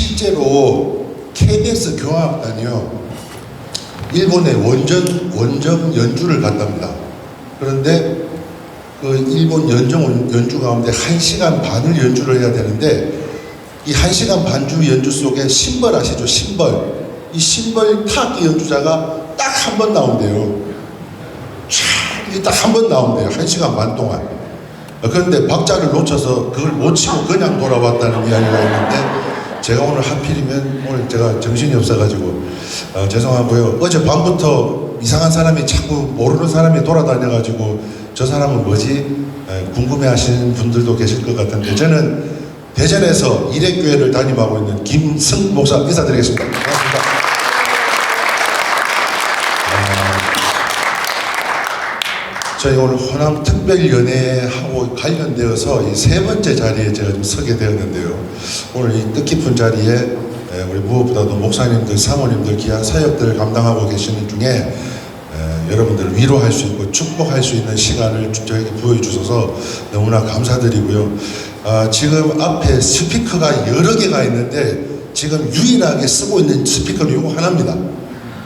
실제로 KBS 교향악단이요, 일본의 원정 연주를 갔답니다. 그런데 그 일본 연주 가운데 1시간 반을 연주를 해야 되는데, 이 1시간 반주 연주 속에 심벌 아시죠? 심벌. 이 심벌 타악기 연주자가 딱 한 번 나온대요. 딱 한 번 나온대요. 1시간 반 동안. 그런데 박자를 놓쳐서 그걸 못 치고 그냥 돌아왔다는 이야기가 있는데, 제가 오늘 하필이면 오늘 제가 정신이 없어가지고 죄송하고요. 어제 밤부터 이상한 사람이 자꾸 모르는 사람이 돌아다녀가지고 저 사람은 뭐지? 궁금해하시는 분들도 계실 것 같은데, 저는 대전에서 일회교회를 담임하고 있는 김승 목사 인사드리겠습니다. 반갑습니다. 저희 오늘 호남 특별연회하고 관련되어서 이 세 번째 자리에 제가 좀 서게 되었는데요. 오늘 이 뜻깊은 자리에 우리 무엇보다도 목사님들, 사모님들, 귀한 사역들을 감당하고 계시는 중에 여러분들을 위로할 수 있고 축복할 수 있는 시간을 저에게 부여주셔서 너무나 감사드리고요. 지금 앞에 스피커가 여러 개가 있는데 지금 유일하게 쓰고 있는 스피커는 이거 하나입니다.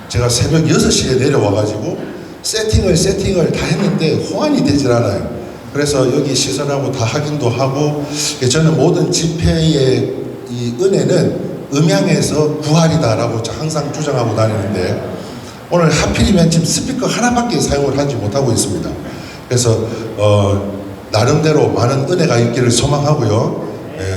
제가 새벽 6시에 내려와가지고 세팅을 다 했는데 호환이 되질 않아요. 그래서 여기 시설하고 다 확인도 하고, 저는 모든 집회의 이 은혜는 음향에서 부활이다라고 항상 주장하고 다니는데, 오늘 하필이면 지금 스피커 하나밖에 사용을 하지 못하고 있습니다. 그래서 나름대로 많은 은혜가 있기를 소망하고요.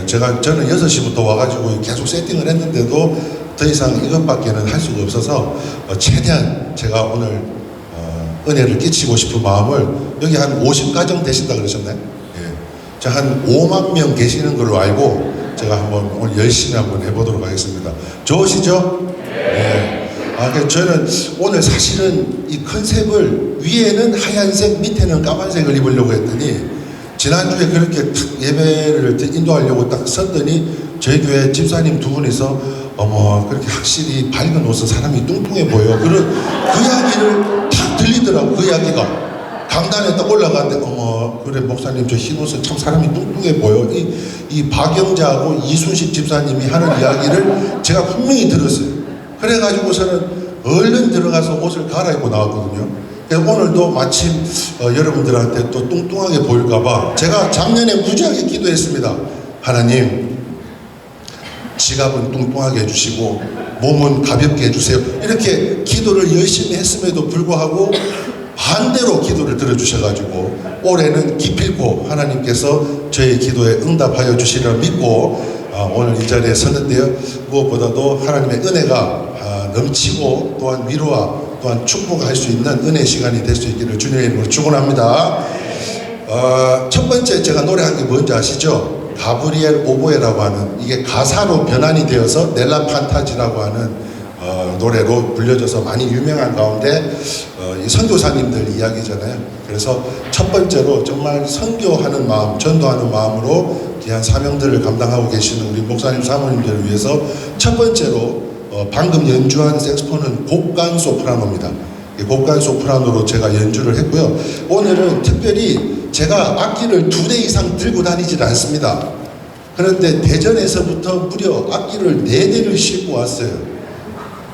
저는 6시부터 와가지고 계속 세팅을 했는데도 더 이상 이것밖에는 할 수가 없어서 최대한 제가 오늘 은혜를 끼치고 싶은 마음을, 여기 한 50가정 되신다 그러셨나요? 예. 한 5만 명 계시는 걸로 알고 제가 한번 오늘 열심히 한번 해보도록 하겠습니다. 좋으시죠? 네. 저는 오늘 사실은 이 컨셉을 위에는 하얀색, 밑에는 까만색을 입으려고 했더니, 지난주에 그렇게 예배를 인도하려고 딱 섰더니 저희 교회 집사님 두 분이서 어머, 그렇게 확실히 밝은 옷은 사람이 뚱뚱해 보여. 그 이야기를 탁 들리더라고. 그 이야기가 강단에 딱 올라가는데, 어머, 그래 목사님 저 흰 옷은 참 사람이 뚱뚱해 보여. 이 박영자하고 이순식 집사님이 하는 이야기를 제가 분명히 들었어요. 그래가지고서는 얼른 들어가서 옷을 갈아입고 나왔거든요. 오늘도 마침 여러분들한테 또 뚱뚱하게 보일까봐 제가 작년에 무지하게 기도했습니다. 하나님, 지갑은 뚱뚱하게 해주시고 몸은 가볍게 해주세요. 이렇게 기도를 열심히 했음에도 불구하고 반대로 기도를 들어주셔가지고 올해는 기필코 하나님께서 저의 기도에 응답하여 주시리라 믿고 오늘 이 자리에 섰는데요. 무엇보다도 하나님의 은혜가 넘치고 또한 위로와 또한 축복할 수 있는 은혜 시간이 될 수 있기를 주님의 이름으로 축원합니다. 첫 번째 제가 노래한 게 뭔지 아시죠? 가브리엘 오보에라고 하는, 이게 가사로 변환이 되어서 넬라 판타지라고 하는 노래로 불려져서 많이 유명한 가운데 이 선교사님들 이야기잖아요. 그래서 첫 번째로 정말 선교하는 마음, 전도하는 마음으로 귀한 사명들을 감당하고 계시는 우리 목사님, 사모님들을 위해서 첫 번째로 방금 연주한 색소폰은 곡간 소프라노입니다. 곡간 소프라노로 제가 연주를 했고요. 오늘은 특별히 제가 악기를 2대 이상 들고 다니질 않습니다. 그런데 대전에서부터 무려 악기를 4대를 싣고 왔어요.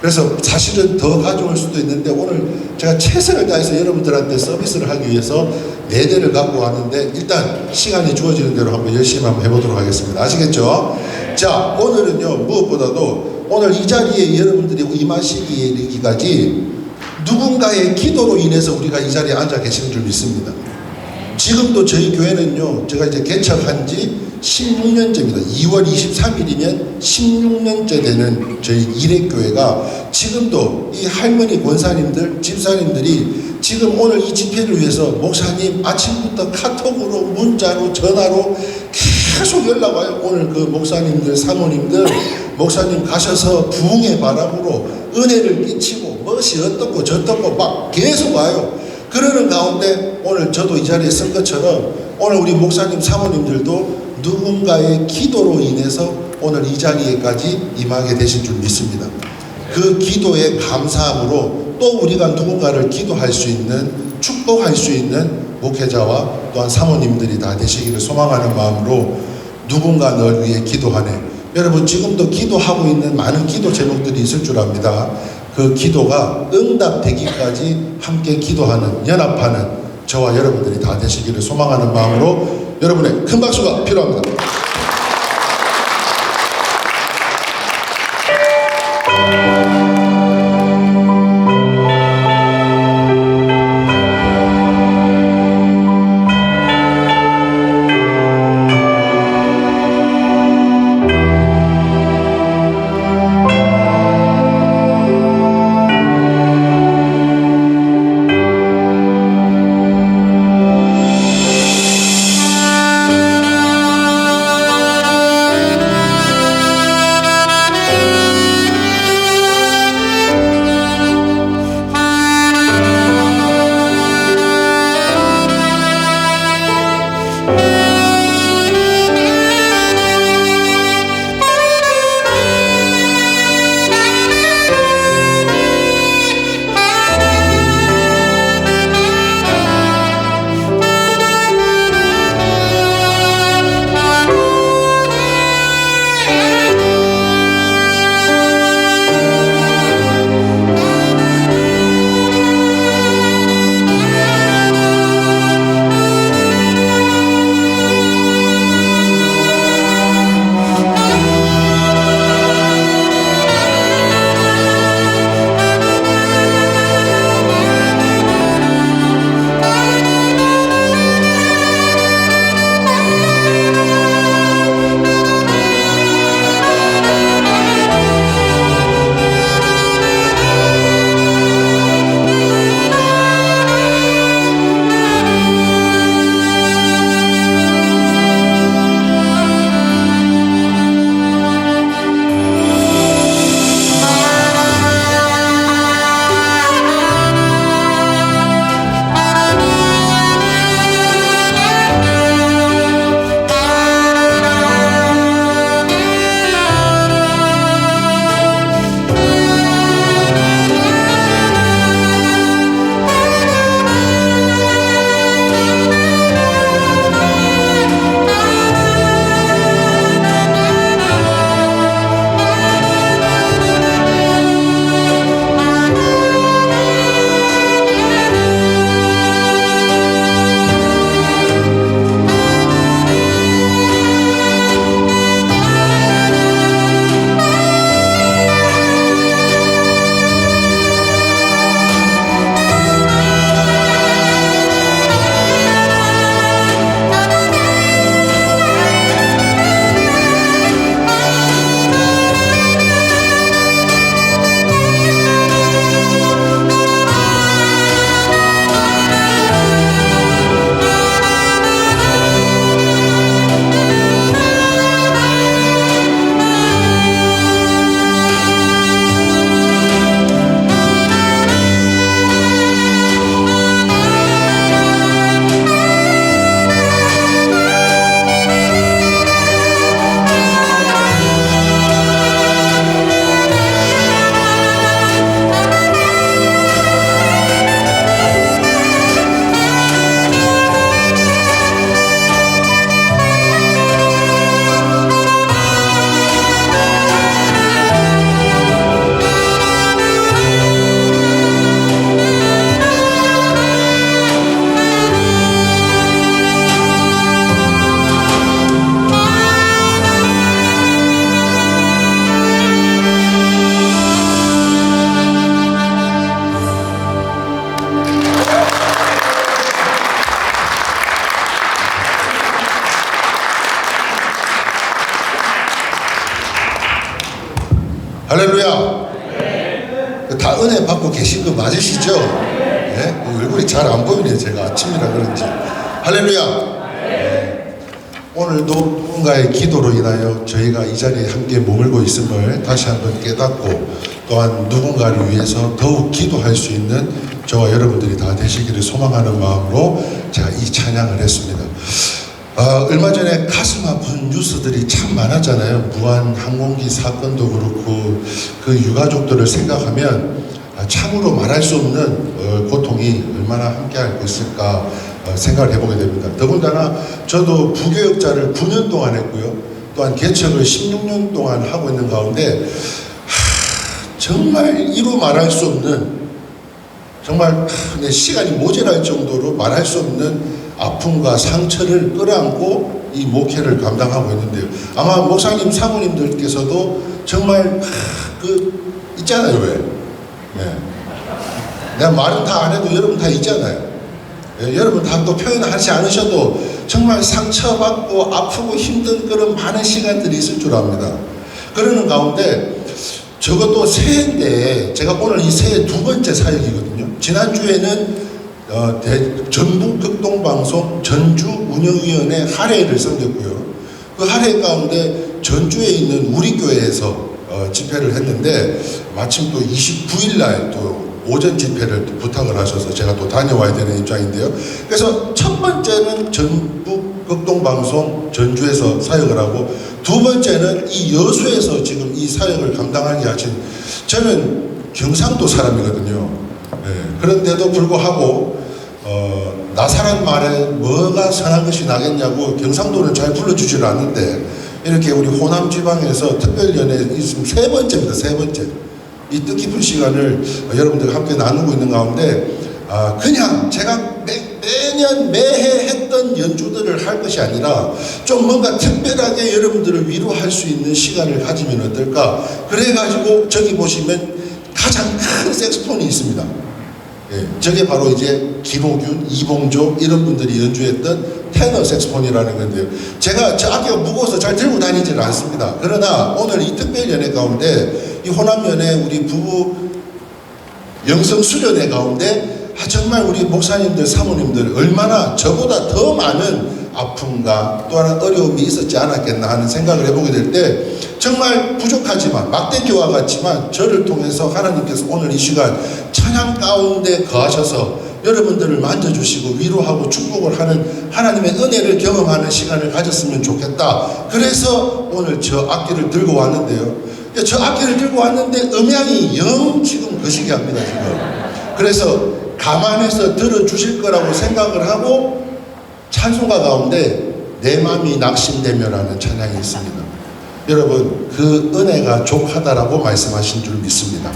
그래서 사실은 더 가져올 수도 있는데 오늘 제가 최선을 다해서 여러분들한테 서비스를 하기 위해서 4대를 갖고 왔는데, 일단 시간이 주어지는 대로 한번 열심히 한번 해보도록 하겠습니다. 아시겠죠? 자, 오늘은요, 무엇보다도 오늘 이 자리에 여러분들이 임하시기까지 누군가의 기도로 인해서 우리가 이 자리에 앉아 계시는 줄 믿습니다. 지금도 저희 교회는요, 제가 이제 개척한 지 16년째입니다. 2월 23일이면 16년째 되는 저희 일회교회가 지금도 이 할머니 권사님들, 집사님들이 지금 오늘 이 집회를 위해서 목사님 아침부터 카톡으로, 문자로, 전화로 계속 연락 와요. 오늘 그 목사님들, 사모님들, 목사님 가셔서 부흥의 바람으로 은혜를 끼치고 무엇이 어떻고 저떻고 막 계속 와요. 그러는 가운데 오늘 저도 이 자리에 쓴 것처럼 오늘 우리 목사님, 사모님들도 누군가의 기도로 인해서 오늘 이 자리에까지 임하게 되신 줄 믿습니다. 그 기도에 감사함으로 또 우리가 누군가를 기도할 수 있는, 축복할 수 있는 목회자와 또한 사모님들이 다 되시기를 소망하는 마음으로 누군가 널 위해 기도하네, 여러분 지금도 기도하고 있는 많은 기도 제목들이 있을 줄 압니다. 그 기도가 응답되기까지 함께 기도하는, 연합하는 저와 여러분들이 다 되시기를 소망하는 마음으로 여러분의 큰 박수가 필요합니다. 할렐루야. 다 은혜 받고 계신 거 맞으시죠? 네? 얼굴이 잘 안 보이네요. 제가 아침이라 그런지. 할렐루야. 오늘도 누군가의 기도로 인하여 저희가 이 자리에 함께 머물고 있음을 다시 한번 깨닫고, 또한 누군가를 위해서 더욱 기도할 수 있는 저와 여러분들이 다 되시기를 소망하는 마음으로 제가 이 찬양을 했습니다. 얼마 전에 가슴 아픈 뉴스들이 참 많았잖아요. 무한 항공기 사건도 그렇고, 그 유가족들을 생각하면 참으로 말할 수 없는 고통이 얼마나 함께할 것일까 생각을 해보게 됩니다. 더군다나 저도 부교역자를 9년 동안 했고요. 또 또한 개척을 16년 동안 하고 있는 가운데 정말 이루 말할 수 없는, 정말 내 시간이 모자랄 정도로 말할 수 없는 아픔과 상처를 끌어안고 이 목회를 감당하고 있는데요. 아마 목사님, 사모님들께서도 정말 있잖아요. 왜? 네. 내가 말은 다 안 해도 여러분 다 있잖아요. 네, 여러분 다 또 표현하지 않으셔도 정말 상처받고 아프고 힘든 그런 많은 시간들이 있을 줄 압니다. 그러는 가운데 적어도 새해인데, 제가 오늘 이 새해 두 번째 사역이거든요. 지난주에는 전북 극동방송 전주 운영위원회 할애를 섬겼고요. 그 할애 가운데 전주에 있는 우리 교회에서 집회를 했는데, 마침 또 29일 날 또 오전 집회를 부탁을 하셔서 제가 또 다녀와야 되는 입장인데요. 그래서 첫 번째는 전북 극동방송 전주에서 사역을 하고, 두 번째는 이 여수에서 지금 이 사역을 감당하게 하신, 저는 경상도 사람이거든요. 네, 그런데도 불구하고 나사란 말에 뭐가 선한 것이 나겠냐고 경상도는 잘 불러주질 않는데, 이렇게 우리 호남 지방에서 특별연회 있으면 세 번째입니다. 세 번째. 이 뜻깊은 시간을 여러분들과 함께 나누고 있는 가운데, 그냥 제가 매년 매해 했던 연주들을 할 것이 아니라 좀 뭔가 특별하게 여러분들을 위로할 수 있는 시간을 가지면 어떨까. 그래가지고 저기 보시면 가장 큰 색소폰이 있습니다. 예, 저게 바로 이제 김호균, 이봉조 이런 분들이 연주했던 테너 색소폰이라는 건데요. 제가 저 악기가 무거워서 잘 들고 다니지는 않습니다. 그러나 오늘 이 특별 연회 가운데, 이 호남연회 우리 부부 영성 수련회 가운데 정말 우리 목사님들, 사모님들 얼마나 저보다 더 많은 아픔과 또 하나 어려움이 있었지 않았겠나 하는 생각을 해보게 될 때, 정말 부족하지만 막대기와 같지만 저를 통해서 하나님께서 오늘 이 시간 찬양 가운데 거하셔서 여러분들을 만져주시고 위로하고 축복을 하는 하나님의 은혜를 경험하는 시간을 가졌으면 좋겠다. 그래서 오늘 저 악기를 들고 왔는데요. 저 악기를 들고 왔는데 음향이 영 지금 거시기 합니다. 지금. 그래서 감안해서 들어주실 거라고 생각을 하고, 찬송가 가운데 내 마음이 낙심되며라는 찬양이 있습니다. 여러분, 그 은혜가 족하다라고 말씀하신 줄 믿습니다.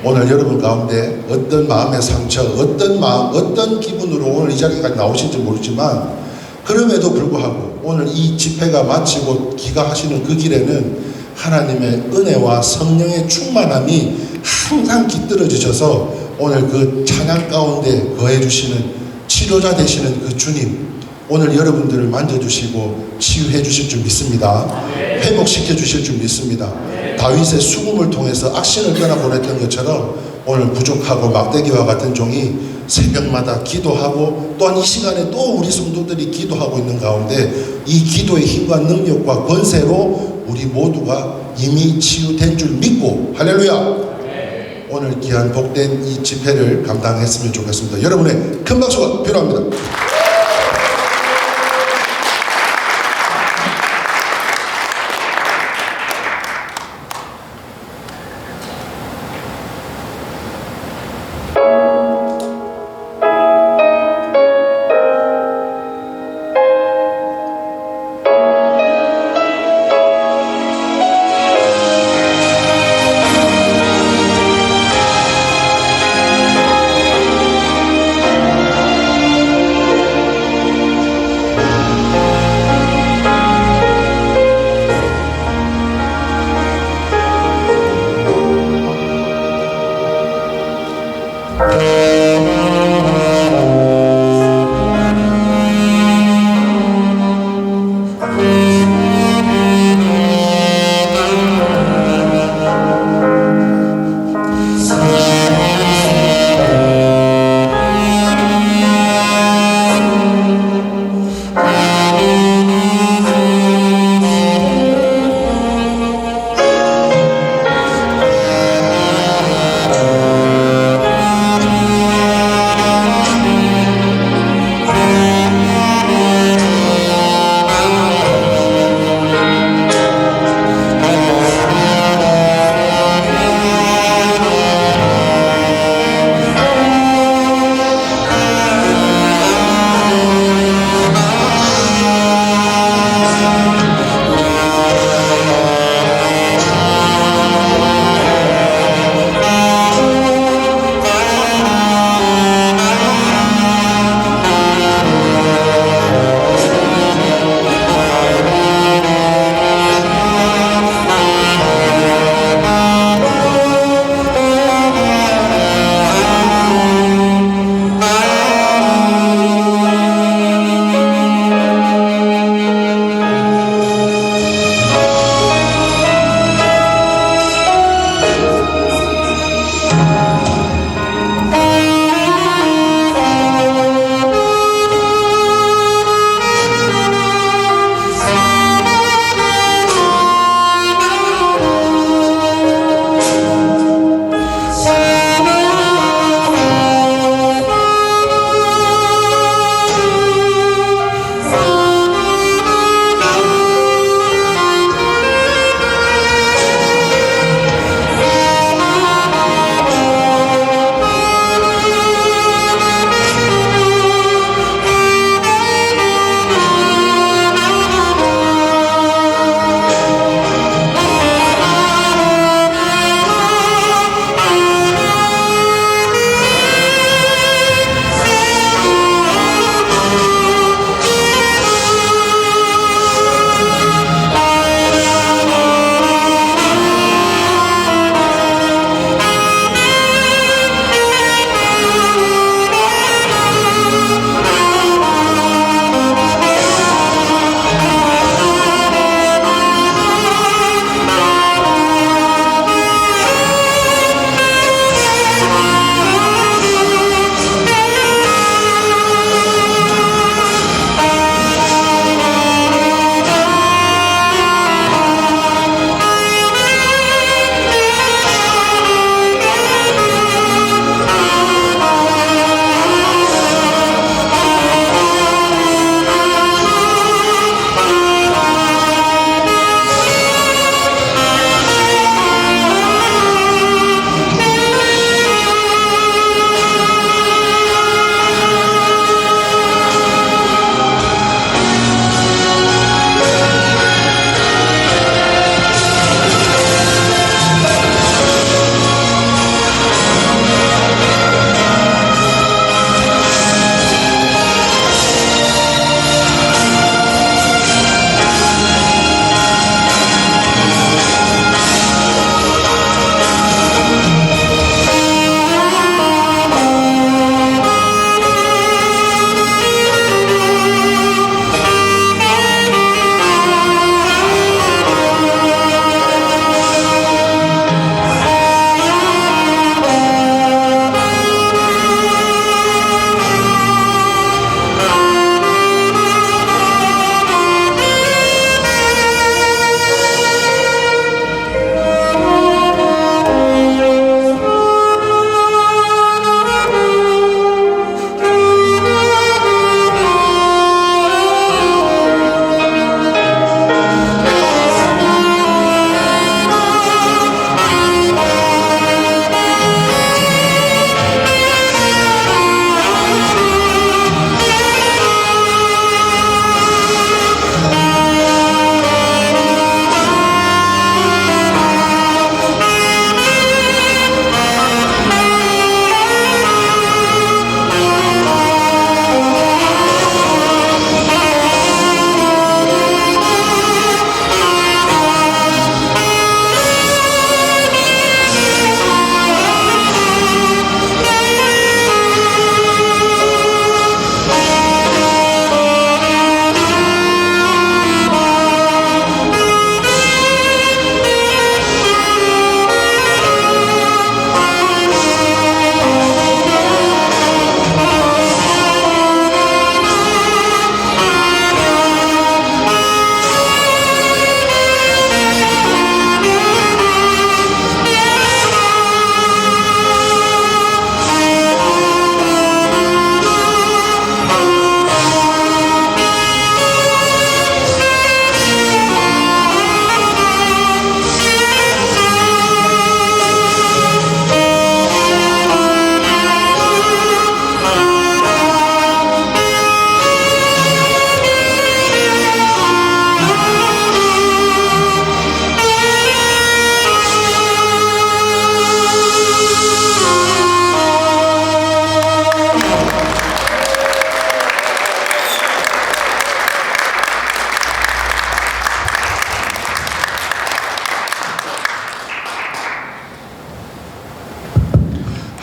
오늘 여러분 가운데 어떤 마음의 상처, 어떤 마음, 어떤 기분으로 오늘 이 자리까지 나오실지 모르지만, 그럼에도 불구하고 오늘 이 집회가 마치고 귀가하시는 그 길에는 하나님의 은혜와 성령의 충만함이 항상 깃들어지셔서 오늘 그 찬양 가운데 거해 주시는 치료자 되시는 그 주님, 오늘 여러분들을 만져주시고 치유해 주실 줄 믿습니다. 회복시켜 주실 줄 믿습니다. 다윗의 수금을 통해서 악신을 떠나보냈던 것처럼 오늘 부족하고 막대기와 같은 종이 새벽마다 기도하고, 또한 이 시간에 또 우리 성도들이 기도하고 있는 가운데 이 기도의 힘과 능력과 권세로 우리 모두가 이미 치유된 줄 믿고, 할렐루야! 오늘 귀한 복된 이 집회를 감당했으면 좋겠습니다. 여러분의 큰 박수가 필요합니다.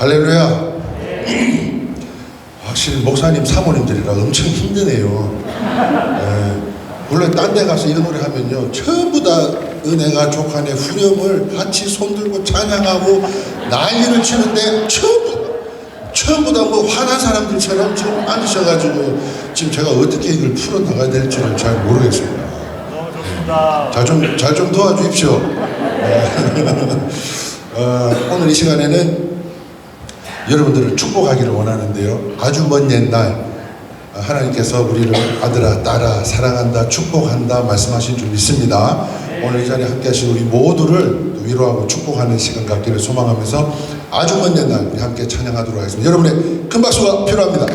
할렐루야. 확실히 목사님 사모님들이라 엄청 힘드네요. 원래 딴 데 가서 이런 노래 하면요 전부 다 은혜가 족하네 후렴을 같이 손들고 찬양하고 난리를 치는데 전부 다 뭐 화난 사람들처럼 지금 앉으셔가지고 지금 제가 어떻게 이걸 풀어나가야 될지를 잘 모르겠습니다. 너무 좋습니다. 잘 좀 도와주십시오. 오늘 이 시간에는 여러분들을 축복하기를 원하는데요. 아주 먼 옛날 하나님께서 우리를 아들아 딸아 사랑한다 축복한다 말씀하신 줄 믿습니다. 오늘 이 자리에 함께 하신 우리 모두를 위로하고 축복하는 시간 갖기를 소망하면서 아주 먼 옛날 우리 함께 찬양하도록 하겠습니다. 여러분의 큰 박수가 필요합니다.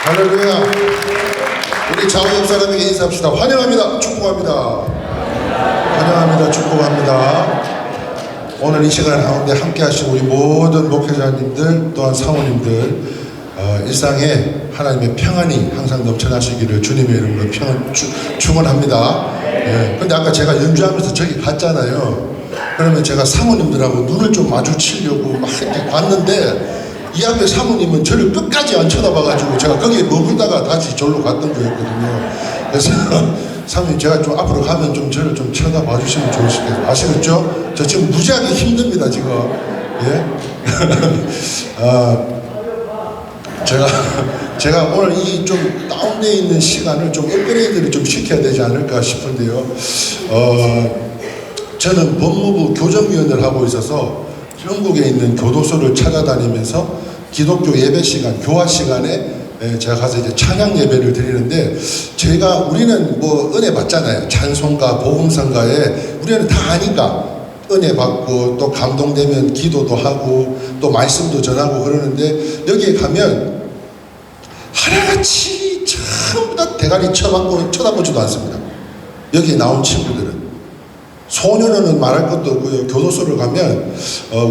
할렐루야. 우리 좌우 옆 사람에게 인사합시다. 환영합니다. 축복합니다. 환영합니다. 축복합니다. 오늘 이 시간 가운데 함께 하신 우리 모든 목회자님들 또한 사모님들 일상에 하나님의 평안이 항상 넘쳐나시기를 주님의 이름으로 축원합니다. 근데 아까 제가 연주하면서 저기 갔잖아요. 그러면 제가 사모님들하고 눈을 좀 마주치려고 막 이렇게 봤는데 이 앞에 사모님은 저를 끝까지 안 쳐다봐가지고 제가 거기에 머물다가 다시 절로 갔던 거였거든요. 그래서 사모님 제가 좀 앞으로 가면 좀 저를 좀 쳐다봐 주시면 좋으시겠어요. 아시겠죠? 저 지금 무지하게 힘듭니다 지금. 예? 제가 오늘 이 좀 다운되어 있는 시간을 좀 업그레이드를 좀 시켜야 되지 않을까 싶은데요. 저는 법무부 교정위원을 하고 있어서 전국에 있는 교도소를 찾아다니면서 기독교 예배 시간, 교화 시간에 제가 가서 이제 찬양 예배를 드리는데 우리는 뭐 은혜 받잖아요. 찬송가, 복음성가에 우리는 다 아니까 은혜 받고 또 감동되면 기도도 하고 또 말씀도 전하고 그러는데 여기에 가면 하나같이 전부 다 대가리 쳐다보지도 않습니다. 여기 나온 친구들은 소년원은 말할 것도 없고요. 교도소를 가면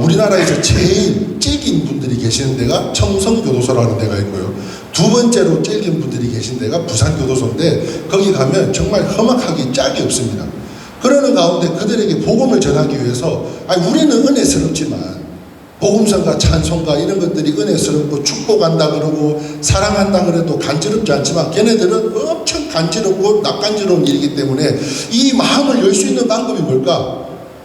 우리나라에서 제일 찔긴 분들이 계시는 데가 청성교도소라는 데가 있고요. 두 번째로 찔긴 분들이 계신 데가 부산교도소인데 거기 가면 정말 험악하기 짝이 없습니다. 그러는 가운데 그들에게 복음을 전하기 위해서 우리는 은혜스럽지만 복음성가, 찬송가 이런 것들이 은혜스럽고 축복한다 그러고 사랑한다 그래도 간지럽지 않지만 걔네들은 엄청 간지럽고 낯간지러운 일이기 때문에 이 마음을 열 수 있는 방법이 뭘까?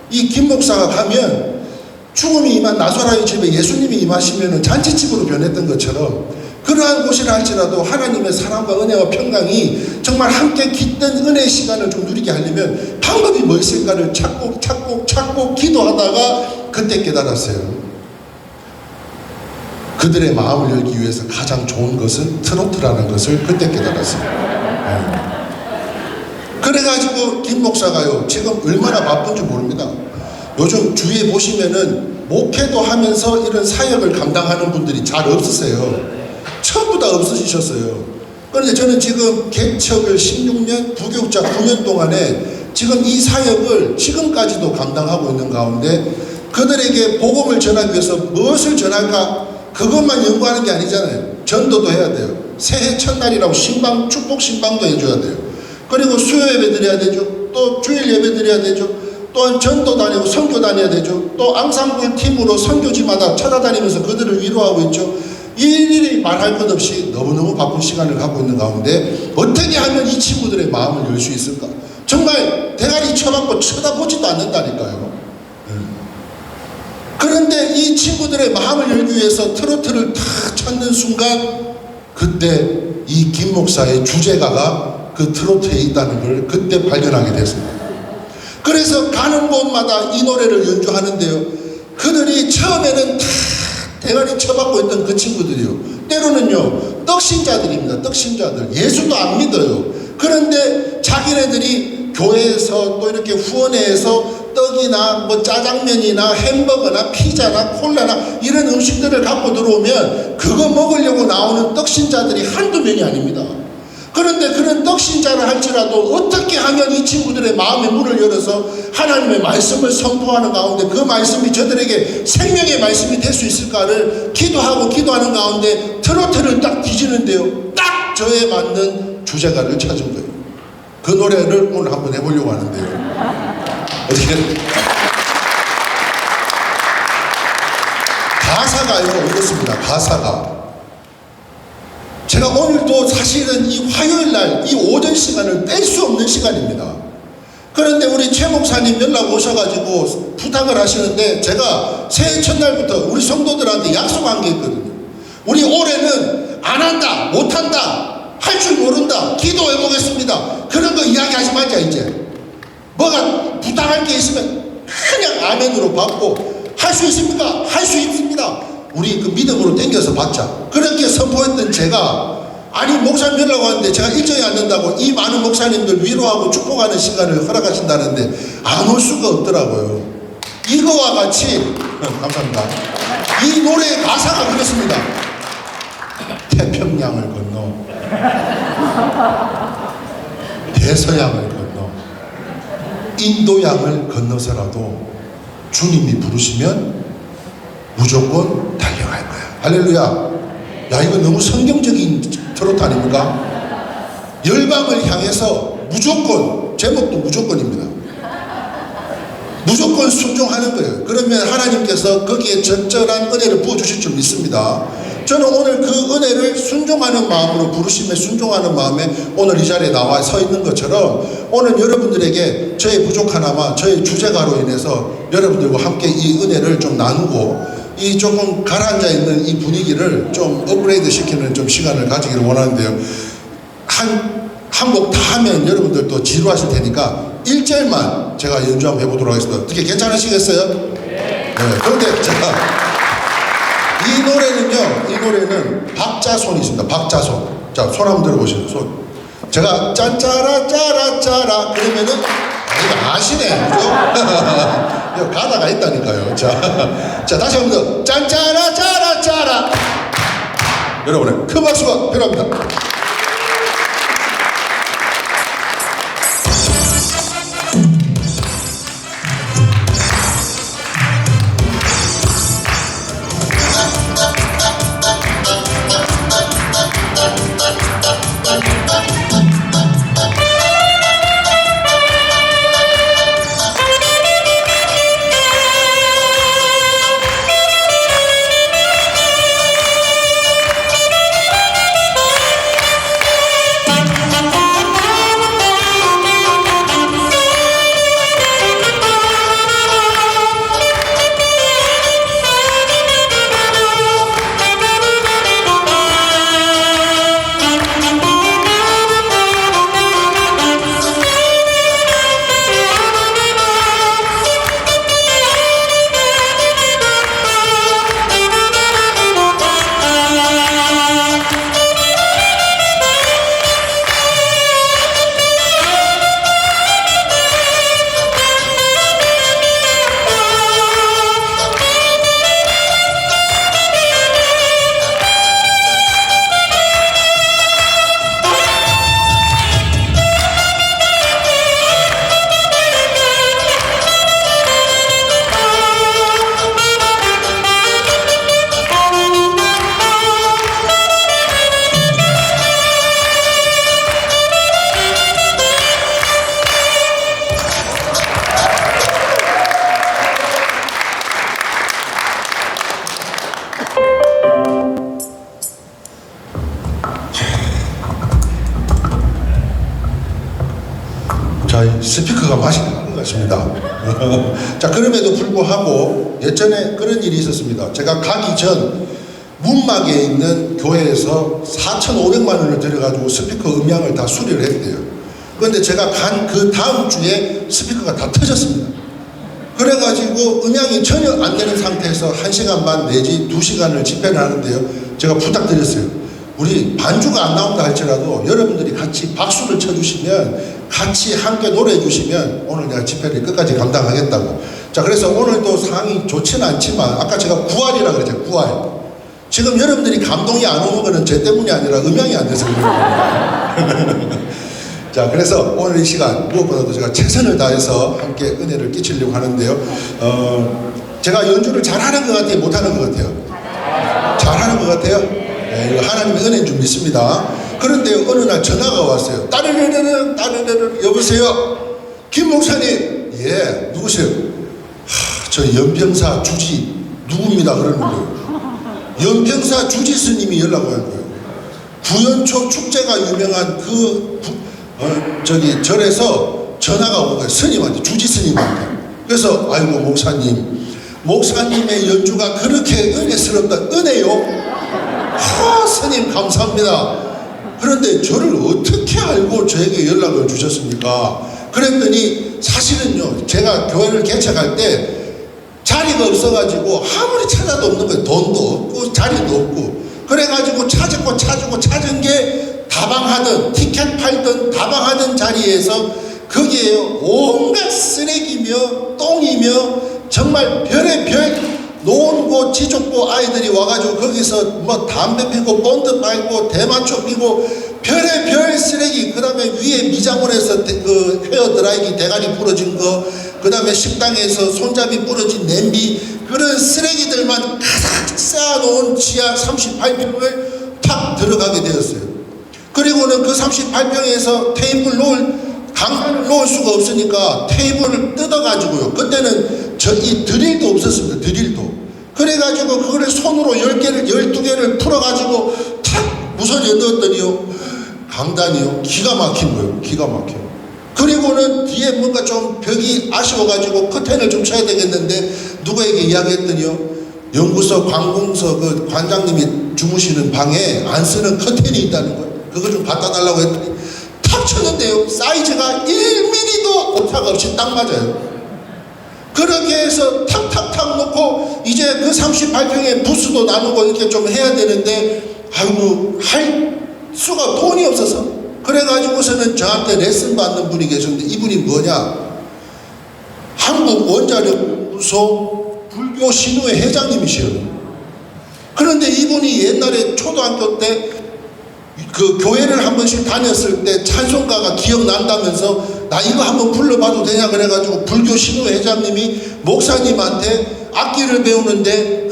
이 김 목사가 가면 죽음이 임한 나사로의 집에 예수님이 임하시면 잔치집으로 변했던 것처럼 그러한 곳이라 할지라도 하나님의 사랑과 은혜와 평강이 정말 함께 깃든 은혜의 시간을 좀 누리게 하려면 방법이 뭐 있을까를 찾고 기도하다가 그때 깨달았어요. 그들의 마음을 열기 위해서 가장 좋은 것은 트로트라는 것을 그때 깨달았어요. 그래가지고 김 목사가요 지금 얼마나 바쁜지 모릅니다. 요즘 주위에 보시면은 목회도 하면서 이런 사역을 감당하는 분들이 잘 없으세요. 전부 다 없으셨어요. 그런데 저는 지금 개척을 16년, 부교육자 9년 동안에 지금 이 사역을 지금까지도 감당하고 있는 가운데 그들에게 복음을 전하기 위해서 무엇을 전할까? 그것만 연구하는 게 아니잖아요. 전도도 해야 돼요. 새해 첫날이라고 축복 신방도 해줘야 돼요. 그리고 수요 예배 드려야 되죠. 또 주일 예배 드려야 되죠. 또한 전도 다니고 선교 다녀야 되죠. 또 앙상블 팀으로 선교지마다 찾아다니면서 그들을 위로하고 있죠. 일일이 말할 것 없이 너무너무 바쁜 시간을 갖고 있는 가운데 어떻게 하면 이 친구들의 마음을 열 수 있을까? 정말 대가리 쳐박고 쳐다보지도 않는다니까요. 그런데 이 친구들의 마음을 열기 위해서 트로트를 다 찾는 순간 그때 이 김 목사의 주제가가 그 트로트에 있다는 걸 그때 발견하게 됐습니다. 그래서 가는 곳마다 이 노래를 연주하는데요. 그들이 처음에는 다 대가리 쳐박고 있던 그 친구들이요. 때로는요 떡신자들입니다. 떡신자들. 예수도 안 믿어요. 그런데 자기네들이 교회에서 또 이렇게 후원회에서 떡이나 뭐 짜장면이나 햄버거나 피자나 콜라나 이런 음식들을 갖고 들어오면 그거 먹으려고 나오는 떡신자들이 한두 명이 아닙니다. 그런데 그런 떡신자를 할지라도 어떻게 하면 이 친구들의 마음의 문을 열어서 하나님의 말씀을 선포하는 가운데 그 말씀이 저들에게 생명의 말씀이 될 수 있을까를 기도하는 가운데 트로트를 딱 뒤지는데요. 딱 저에 맞는 주제가를 찾은 거예요. 그 노래를 오늘 한번 해보려고 하는데요. 어떻게 가사가요 이렇습니다. 가사가 제가 오늘도 사실은 이 화요일날 이 오전 시간을 뺄 수 없는 시간입니다. 그런데 우리 최 목사님 연락 오셔가지고 부탁을 하시는데 제가 새해 첫날부터 우리 성도들한테 약속한 게 있거든요. 우리 올해는 안 한다, 못한다, 할 줄 모른다, 기도해 보겠습니다. 그런 거 이야기하지 말자. 이제 뭐가 부탁할 게 있으면 그냥 아멘으로 받고 할 수 있습니까? 할 수 있습니다. 우리 그 믿음으로 땡겨서 받자. 그렇게 선포했던 제가 아니 목사님 연락 왔는데 제가 일정이 안 된다고 이 많은 목사님들 위로하고 축복하는 시간을 허락하신다는데 안 올 수가 없더라고요. 이거와 같이 감사합니다. 이 노래의 가사가 그렇습니다. 태평양을 건너 대서양을 건너 인도양을 건너서라도 주님이 부르시면 무조건 달려갈 거야. 할렐루야. 야, 이거 너무 성경적인 트로트 아닙니까? 열방을 향해서 무조건, 제목도 무조건입니다. 무조건 순종하는 거예요. 그러면 하나님께서 거기에 적절한 은혜를 부어주실 줄 믿습니다. 저는 오늘 그 은혜를 순종하는 마음으로, 부르심에 순종하는 마음에 오늘 이 자리에 나와 서 있는 것처럼 오늘 여러분들에게 저의 부족하나마 저의 주제가로 인해서 여러분들과 함께 이 은혜를 좀 나누고 이 조금 가라앉아 있는 이 분위기를 좀 업그레이드 시키는 좀 시간을 가지기를 원하는데요. 한 곡 다 하면 여러분들 또 지루하실 테니까 1절만 제가 연주 한번 해보도록 하겠습니다. 어떻게 괜찮으시겠어요? 네. 그런데 제가 이 노래는 박자손이 있습니다. 박자손. 자, 손 한번 들어보시죠. 손. 제가 짠짜라 짜라 짜라 그러면은 이거 아시네, 그죠? 가다가 있다니까요. 자, 다시 한 번 더. 짠짜라 짜라 짜라. 여러분의 큰 박수가 필요합니다. 스피커가 맛이 나는 것 같습니다. 자, 그럼에도 불구하고 예전에 그런 일이 있었습니다. 제가 가기 전 문막에 있는 교회에서 4,500만 원을 들여가지고 스피커 음향을 다 수리를 했대요. 그런데 제가 간 그 다음 주에 스피커가 다 터졌습니다. 그래가지고 음향이 전혀 안 되는 상태에서 1시간 반 내지 2시간을 집회를 하는데요. 제가 부탁드렸어요. 우리 반주가 안 나온다 할지라도 여러분들이 같이 박수를 쳐주시면, 같이 함께 노래해 주시면 오늘 내가 집회를 끝까지 감당하겠다고. 자, 그래서 오늘도 상황이 좋지는 않지만 아까 제가 9할이라고 그랬죠. 9할. 지금 여러분들이 감동이 안 오는 거는 제 때문이 아니라 음향이 안 돼서 그래요. 자, 그래서 오늘 이 시간 무엇보다도 제가 최선을 다해서 함께 은혜를 끼치려고 하는데요. 제가 연주를 잘하는 것 같아요? 못하는 것 같아요? 잘하는 것 같아요? 네, 이거 하나님의 은혜인 줄 믿습니다. 그런데 어느 날 전화가 왔어요. 따르르르르 여보세요? 김 목사님. 예, 누구세요? 저 연평사 주지 누굽니다 그러는 거예요. 연평사 주지 스님이 연락을 한 거예요. 구연초 축제가 유명한 절에서 전화가 온 거예요. 스님한테, 주지 스님한테. 그래서 아이고 목사님의 연주가 그렇게 은혜스럽다. 은혜요? 스님 감사합니다. 그런데 저를 어떻게 알고 저에게 연락을 주셨습니까? 그랬더니 사실은요, 제가 교회를 개척할 때 자리가 없어가지고 아무리 찾아도 없는 거예요. 돈도 없고 자리도 없고. 그래가지고 찾은 게 다방하던, 티켓 팔던 다방하던 자리에서 거기에 온갖 쓰레기며 똥이며 정말 별의별 노원고 지족고 아이들이 와가지고 거기서 뭐 담배 피고 본드 빨고 대마초 피고 별의별 쓰레기, 그 다음에 위에 미장원에서 그 헤어 드라이기 대가리 부러진 거, 그 다음에 식당에서 손잡이 부러진 냄비, 그런 쓰레기들만 가득 쌓아놓은 지하 38평을 탁 들어가게 되었어요. 그리고는 그 38평에서 테이블 강판을 놓을 수가 없으니까 테이블을 뜯어가지고요. 그때는 이 드릴도 없었습니다. 드릴도. 그래가지고 그거를 손으로 10개를, 12개를 풀어가지고 탁 무선에 넣었더니요. 강단이요. 기가 막힌 거예요. 기가 막혀. 그리고는 뒤에 뭔가 좀 벽이 아쉬워가지고 커튼을 좀 쳐야 되겠는데 누구에게 이야기했더니요. 연구소 관공서 그 관장님이 주무시는 방에 안 쓰는 커튼이 있다는 거예요. 그거 좀 갖다 달라고 했더니 탁 쳤는데요. 사이즈가 1mm도 오차가 없이 딱 맞아요. 그렇게 해서 탁탁탁 놓고 이제 그 38평에 부스도 나누고 이렇게 좀 해야 되는데 아이고 할 수가 돈이 없어서 그래가지고서는 저한테 레슨 받는 분이 계셨는데 이분이 뭐냐, 한국 원자력연구소 불교 신우회 회장님이시요. 그런데 이분이 옛날에 초등학교 때 그 교회를 한 번씩 다녔을 때 찬송가가 기억난다면서 나 이거 한번 불러봐도 되냐 그래가지고 불교 신우회 회장님이 목사님한테 악기를 배우는데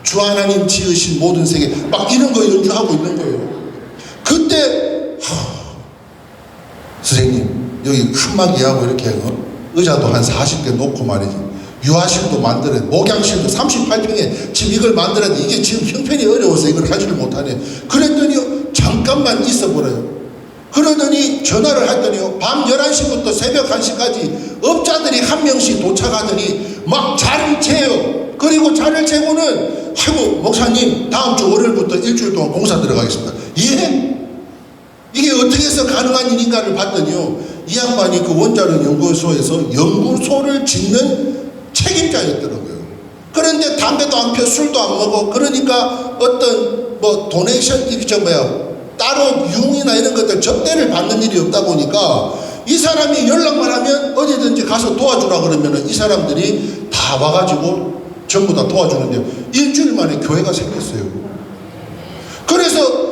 주 하나님 지으신 모든 세계 막 이런 거 연주하고 있는 거예요. 그때 선생님 여기 큰 막이하고 이렇게 의자도 한 40개 놓고 말이지, 유아실도 만들어야 돼, 목양실도 38평에 지금 이걸 만들어야 돼. 이게 지금 형편이 어려워서 이걸 하지를 못하네. 그랬더니 잠깐만 있어보래요. 그러더니 전화를 했더니요. 밤 11시부터 새벽 1시까지 업자들이 한 명씩 도착하더니 막 자를 재요. 그리고 자를 재고는 아이고 목사님 다음 주 월요일부터 일주일 동안 공사 들어가겠습니다. 예? 이게 어떻게 해서 가능한 일인가를 봤더니요. 이 양반이 그 원자력 연구소에서 연구소를 짓는 책임자였더라고요. 그런데 담배도 안 펴, 술도 안 먹어. 그러니까 어떤 뭐 도네이션 따로 융이나 이런 것들 접대를 받는 일이 없다 보니까 이 사람이 연락만 하면 어디든지 가서 도와주라 그러면은 이 사람들이 다 와가지고 전부 다 도와주는데요. 일주일 만에 교회가 생겼어요. 그래서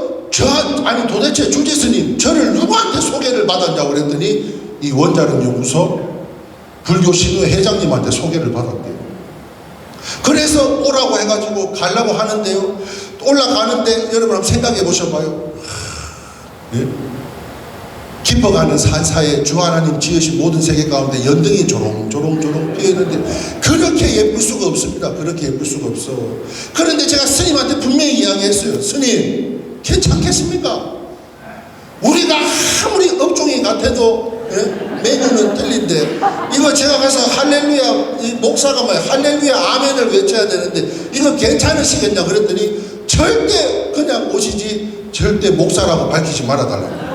아니 도대체 주지 스님 저를 누구한테 소개를 받았냐고 그랬더니 이 원자력 연구소 불교 신우회 회장님한테 소개를 받았대요. 그래서 오라고 해가지고 가려고 하는데요. 올라가는데 여러분 한번 생각해 보셔봐요. 예? 깊어가는 산사에 주 하나님 지으신 모든 세계 가운데 연등이 조롱조롱 피어있는데 그렇게 예쁠 수가 없습니다. 그렇게 예쁠 수가 없어. 그런데 제가 스님한테 분명히 이야기했어요. 스님 괜찮겠습니까? 우리가 아무리 업종이 같아도 메뉴는 틀린데 이거 제가 가서 할렐루야, 이 목사가 할렐루야 아멘을 외쳐야 되는데 이거 괜찮으시겠냐 그랬더니 절대 그냥 오시지 절대 목사라고 밝히지 말아달라고.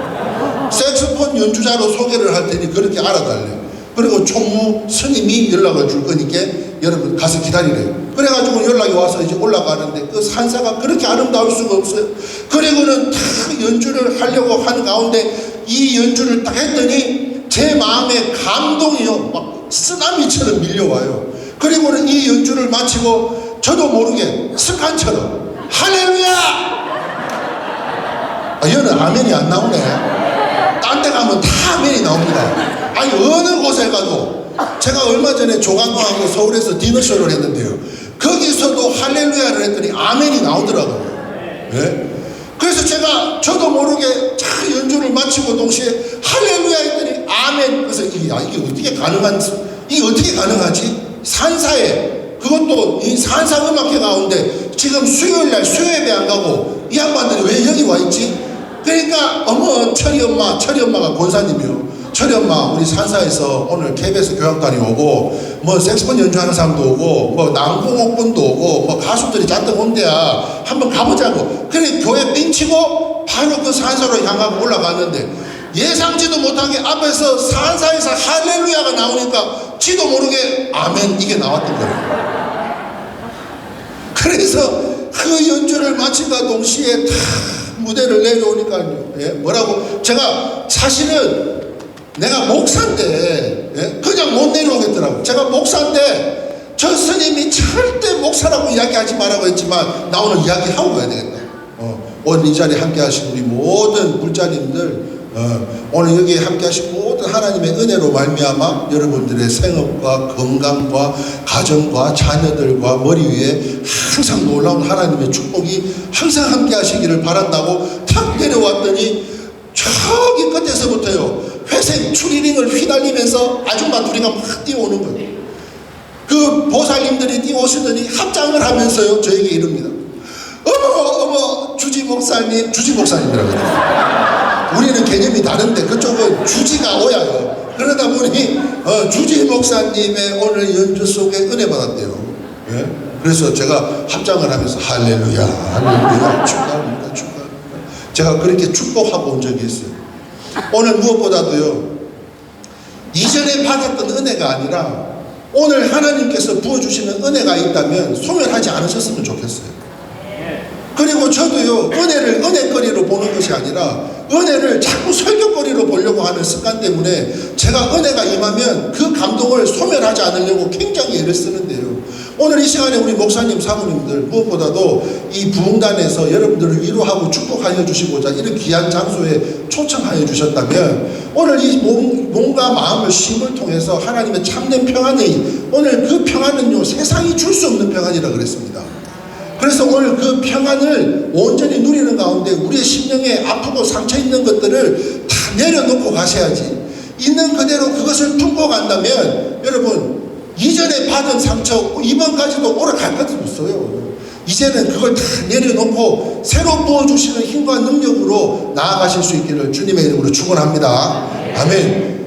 색소폰 연주자로 소개를 할 테니 그렇게 알아달래. 그리고 총무 스님이 연락을 줄 거니까 여러분 가서 기다리래요. 그래가지고 연락이 와서 이제 올라가는데 그 산사가 그렇게 아름다울 수가 없어요. 그리고는 다 연주를 하려고 하는 가운데 이 연주를 딱 했더니 제 마음에 감동이요 막 쓰나미처럼 밀려와요. 그리고는 이 연주를 마치고 저도 모르게 습관처럼 할렐루야! 여는 아멘이 안 나오네. 딴 데 가면 다 아멘이 나옵니다. 아니 어느 곳에 가도 제가 얼마 전에 조광광하고 서울에서 디너쇼를 했는데요. 거기서도 할렐루야를 했더니 아멘이 나오더라고요. 네? 그래서 저도 모르게 연주를 마치고 동시에 할렐루야 했더니 아멘. 그래서 이게 어떻게 가능하지? 산사에 그것도 이 산사 음악회 가운데 지금 수요일날 수요예배 안 가고 이 양반들이 왜 여기 와 있지? 그러니까 어머 철이 엄마가 권사님이요. 철이 엄마 우리 산사에서 오늘 KBS 교향단이 오고 뭐 색소폰 연주하는 사람도 오고 뭐 남궁옥분도 오고 뭐 가수들이 잔뜩 온대야 한번 가보자고. 그래 교회 삥치고 바로 그 산사로 향하고 올라갔는데 예상지도 못하게 앞에서 산사에서 할렐루야가 나오니까 지도 모르게 아멘 이게 나왔던 거예요. 그래서 그 연주를 마친과 동시에 다 무대를 내려오니까요. 예? 뭐라고 제가 사실은 내가 목사인데 그냥 못 내려오겠더라고. 제가 목사인데 저 스님이 절대 목사라고 이야기하지 말라고 했지만 나 오늘 이야기하고 가야 되겠다. 오늘 이 자리에 함께 하신 우리 모든 불자님들, 오늘 여기에 함께 하신 모든 하나님의 은혜로 말미암아 여러분들의 생업과 건강과 가정과 자녀들과 머리 위에 항상 놀라운 하나님의 축복이 항상 함께 하시기를 바란다고 탁 내려왔더니 저기 끝에서부터요, 회색 추리닝을 휘날리면서 아줌마 둘이가 막 뛰어오는 거예요. 그 보살님들이 뛰어오시더니 합장을 하면서요, 저에게 이릅니다. 어머 주지 목사님이라고 해요. 우리는 개념이 다른데 그쪽은 주지가 오야요. 그러다 보니 주지 목사님의 오늘 연주 속에 은혜 받았대요. 예? 그래서 제가 합장을 하면서 할렐루야 축하합니다. 제가 그렇게 축복하고 온 적이 있어요. 오늘 무엇보다도요, 이전에 받았던 은혜가 아니라 오늘 하나님께서 부어주시는 은혜가 있다면 소멸하지 않으셨으면 좋겠어요. 그리고 저도요, 은혜를 은혜거리로 보는 것이 아니라 은혜를 자꾸 설교거리로 보려고 하는 습관 때문에 제가 은혜가 임하면 그 감동을 소멸하지 않으려고 굉장히 애를 쓰는데요, 오늘 이 시간에 우리 목사님 사모님들 무엇보다도 이 부흥단에서 여러분들을 위로하고 축복하여 주시고자 이런 귀한 장소에 초청하여 주셨다면 오늘 이 몸과 마음을 쉼을 통해서 하나님의 참된 평안이, 오늘 그 평안은요, 세상이 줄 수 없는 평안이라 그랬습니다. 그래서 오늘 그 평안을 온전히 누리는 가운데 우리의 심령에 아프고 상처 있는 것들을 다 내려놓고 가셔야지. 있는 그대로 그것을 품고 간다면 여러분, 이전에 받은 상처 이번까지도 오래갈 것도 없어요. 이제는 그걸 다 내려놓고 새로 부어주시는 힘과 능력으로 나아가실 수 있기를 주님의 이름으로 축원합니다. 아멘.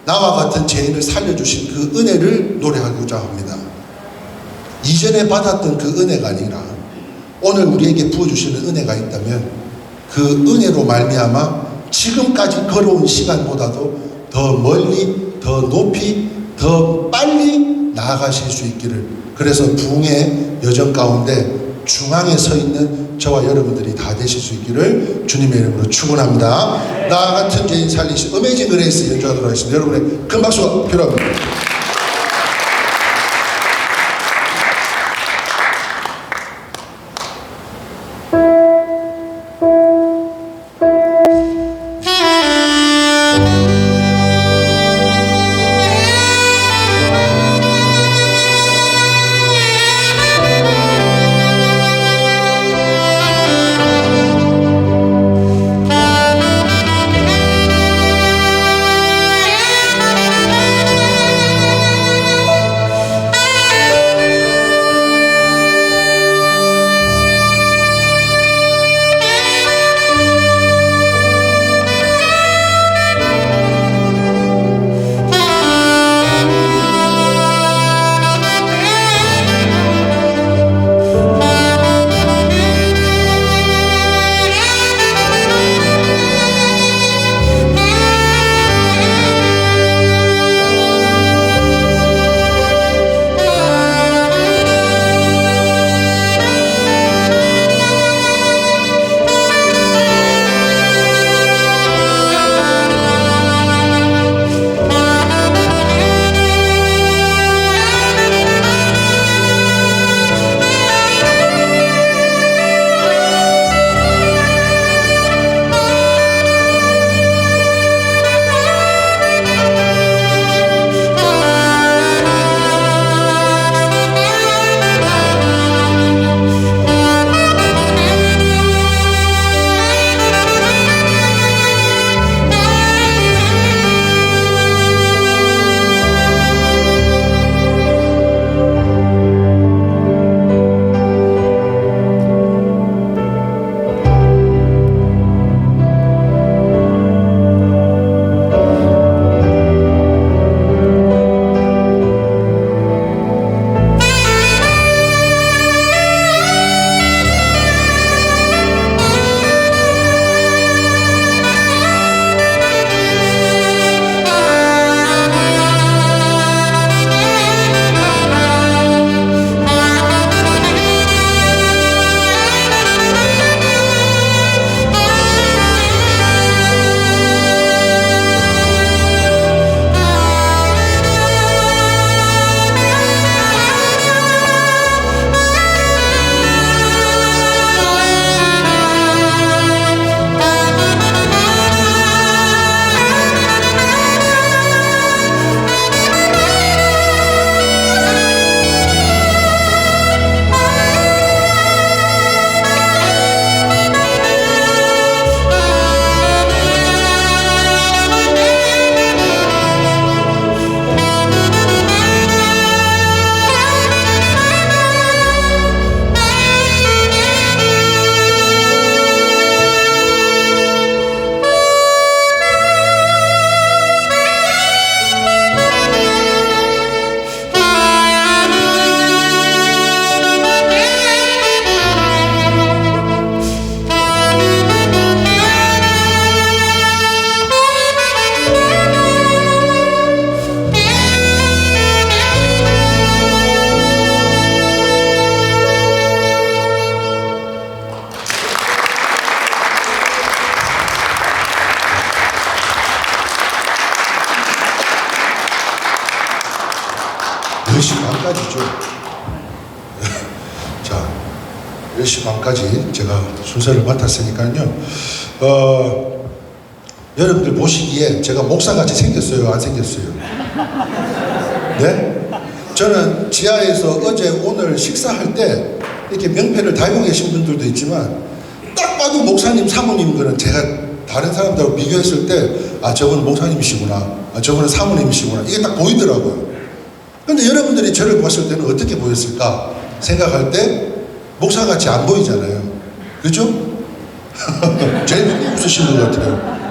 나와 같은 죄인을 살려주신 그 은혜를 노래하고자 합니다. 이전에 받았던 그 은혜가 아니라 오늘 우리에게 부어주시는 은혜가 있다면 그 은혜로 말미암아 지금까지 걸어온 시간보다도 더 멀리, 더 높이, 더 빨리 나아가실 수 있기를, 그래서 부흥의 여정 가운데 중앙에 서 있는 저와 여러분들이 다 되실 수 있기를 주님의 이름으로 축원합니다. 나 같은 죄인 살리신 어메이징 그레이스 연주하도록 하겠습니다. 여러분의 큰 박수가 필요합니다. 10시 반까지 제가 순서를 맡았으니까요. 여러분들 보시기에 제가 목사같이 생겼어요? 안 생겼어요? 네? 저는 지하에서 어제 오늘 식사할 때 이렇게 명패를 달고 계신 분들도 있지만 딱 봐도 목사님, 사모님 거는 제가 다른 사람들하고 비교했을 때 아, 저분은 목사님이시구나, 아, 저분은 사모님이시구나, 이게 딱 보이더라고요. 근데 여러분들이 저를 봤을 때는 어떻게 보였을까 생각할 때 목사같이 안 보이잖아요. 그죠? 제일 웃으신 것 같아요.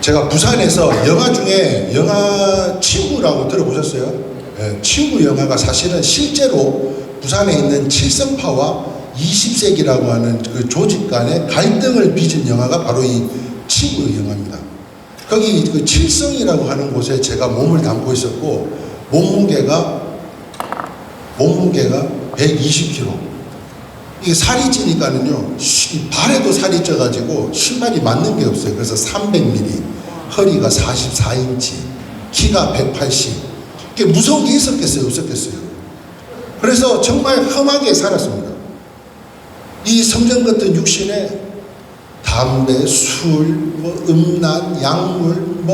제가 부산에서 영화 중에 영화 친구라고 들어보셨어요? 네, 친구 영화가 사실은 실제로 부산에 있는 칠성파와 20세기라고 하는 그 조직 간의 갈등을 빚은 영화가 바로 이 친구 영화입니다. 거기 그 칠성이라고 하는 곳에 제가 몸을 담고 있었고 몸무게가 120kg. 이게 살이 찌니까는요, 발에도 살이 쪄가지고 신발이 맞는 게 없어요. 그래서 300mm, 허리가 44인치, 키가 180. 이게 무서운 게 있었겠어요? 없었겠어요? 그래서 정말 험하게 살았습니다. 이 성전 같은 육신에 담배, 술, 음란, 약물,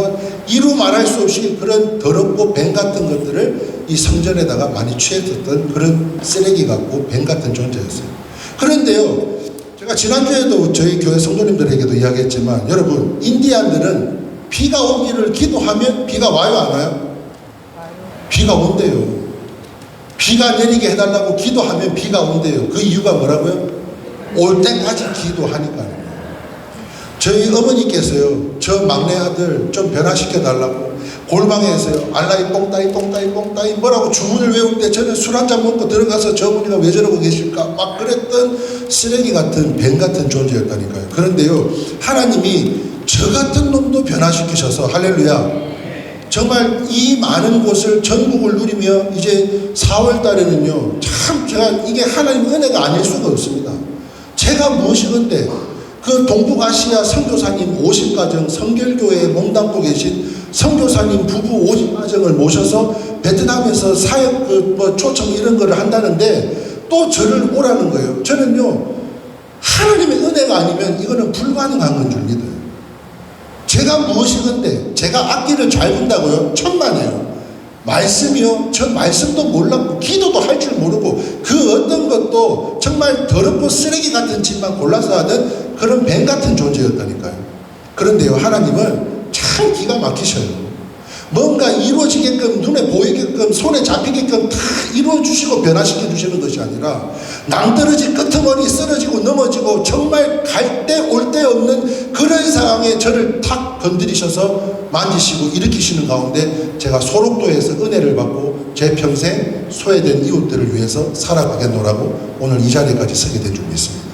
이루 말할 수 없이 그런 더럽고 뱀 같은 것들을 이 성전에다가 많이 취했었던 그런 쓰레기 같고 뱀 같은 존재였어요. 그런데요, 제가 지난주에도 저희 교회 성도님들에게도 이야기했지만, 여러분, 인디안들은 비가 오기를 기도하면 비가 와요, 안 와요? 비가 온대요. 비가 내리게 해달라고 기도하면 비가 온대요. 그 이유가 뭐라고요? 올 때까지 기도하니까요. 저희 어머니께서요, 저 막내 아들 좀 변화시켜 달라고 골방에서요, 알라이 뽕따이 뽕따이 뽕따이 뭐라고 주문을 외울 때 저는 술 한잔 먹고 들어가서 저 어머니가 왜 저러고 계실까 막 그랬던 쓰레기 같은 뱀 같은 존재였다니까요. 그런데요, 하나님이 저 같은 놈도 변화시키셔서, 할렐루야, 정말 이 많은 곳을 전국을 누리며 이제 4월 달에는요, 참 제가 이게 하나님 은혜가 아닐 수가 없습니다. 제가 무엇이건데 그 동북아시아 선교사님 50가정 성결교회에 몸담고 계신 선교사님 부부 50가정을 모셔서 베트남에서 사역 초청 이런 거를 한다는데 또 저를 오라는 거예요. 저는요, 하나님의 은혜가 아니면 이거는 불가능한 건 줄 믿어요. 제가 무엇이건데 제가 악기를 잘 분다고요? 천만에요. 말씀이요? 전 말씀도 몰랐고 기도도 할 줄 모르고 그 어떤 것도 정말 더럽고 쓰레기 같은 짓만 골라서 하는 그런 뱀 같은 존재였다니까요. 그런데요, 하나님은 참 기가 막히셔요. 뭔가 이루어지게끔, 눈에 보이게끔, 손에 잡히게끔 다 이루어주시고 변화시켜 주시는 것이 아니라 낭떠러지 끄트머리 쓰러지고 넘어지고 정말 갈 데 올 데 없는 그런 상황에 저를 탁 건드리셔서 만지시고 일으키시는 가운데 제가 소록도에서 은혜를 받고 제 평생 소외된 이웃들을 위해서 살아가겠노라고 오늘 이 자리까지 서게 된 줄 믿습니다.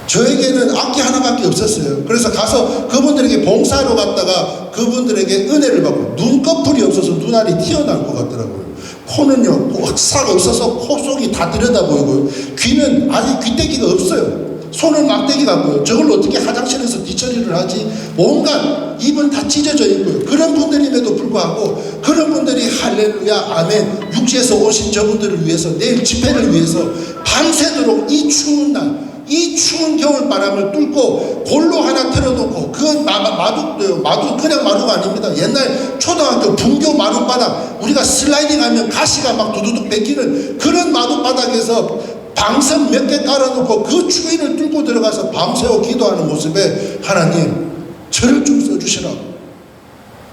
저에게는 악기 하나밖에 없었어요. 그래서 가서 그분들에게 봉사하러 갔다가 그분들에게 은혜를 받고 눈꺼풀이 없어서 눈알이 튀어나올 것 같더라고요. 코는요, 싹 없어서 코 속이 다 들여다 보이고요. 귀는 아직 귀때기가 없어요. 손은 막대기 같고요. 저걸 어떻게 화장실에서 뒤처리를 하지? 온갖 입은 다 찢어져 있고요. 그런 분들임에도 불구하고 그런 분들이 할렐루야 아멘 육지에서 오신 저분들을 위해서, 내일 집회를 위해서 밤새도록 이 추운 날, 이 추운 겨울바람을 뚫고 골로 하나 틀어놓고, 그 마둑도요, 마둑 그냥 마루가 아닙니다. 옛날 초등학교 분교 마룻바닥, 우리가 슬라이딩 하면 가시가 막 두두둑 뺏기는 그런 마룻바닥에서 방석 몇 개 깔아놓고 그 추위를 뚫고 들어가서 밤새워 기도하는 모습에 하나님 저를 좀 써주시라고,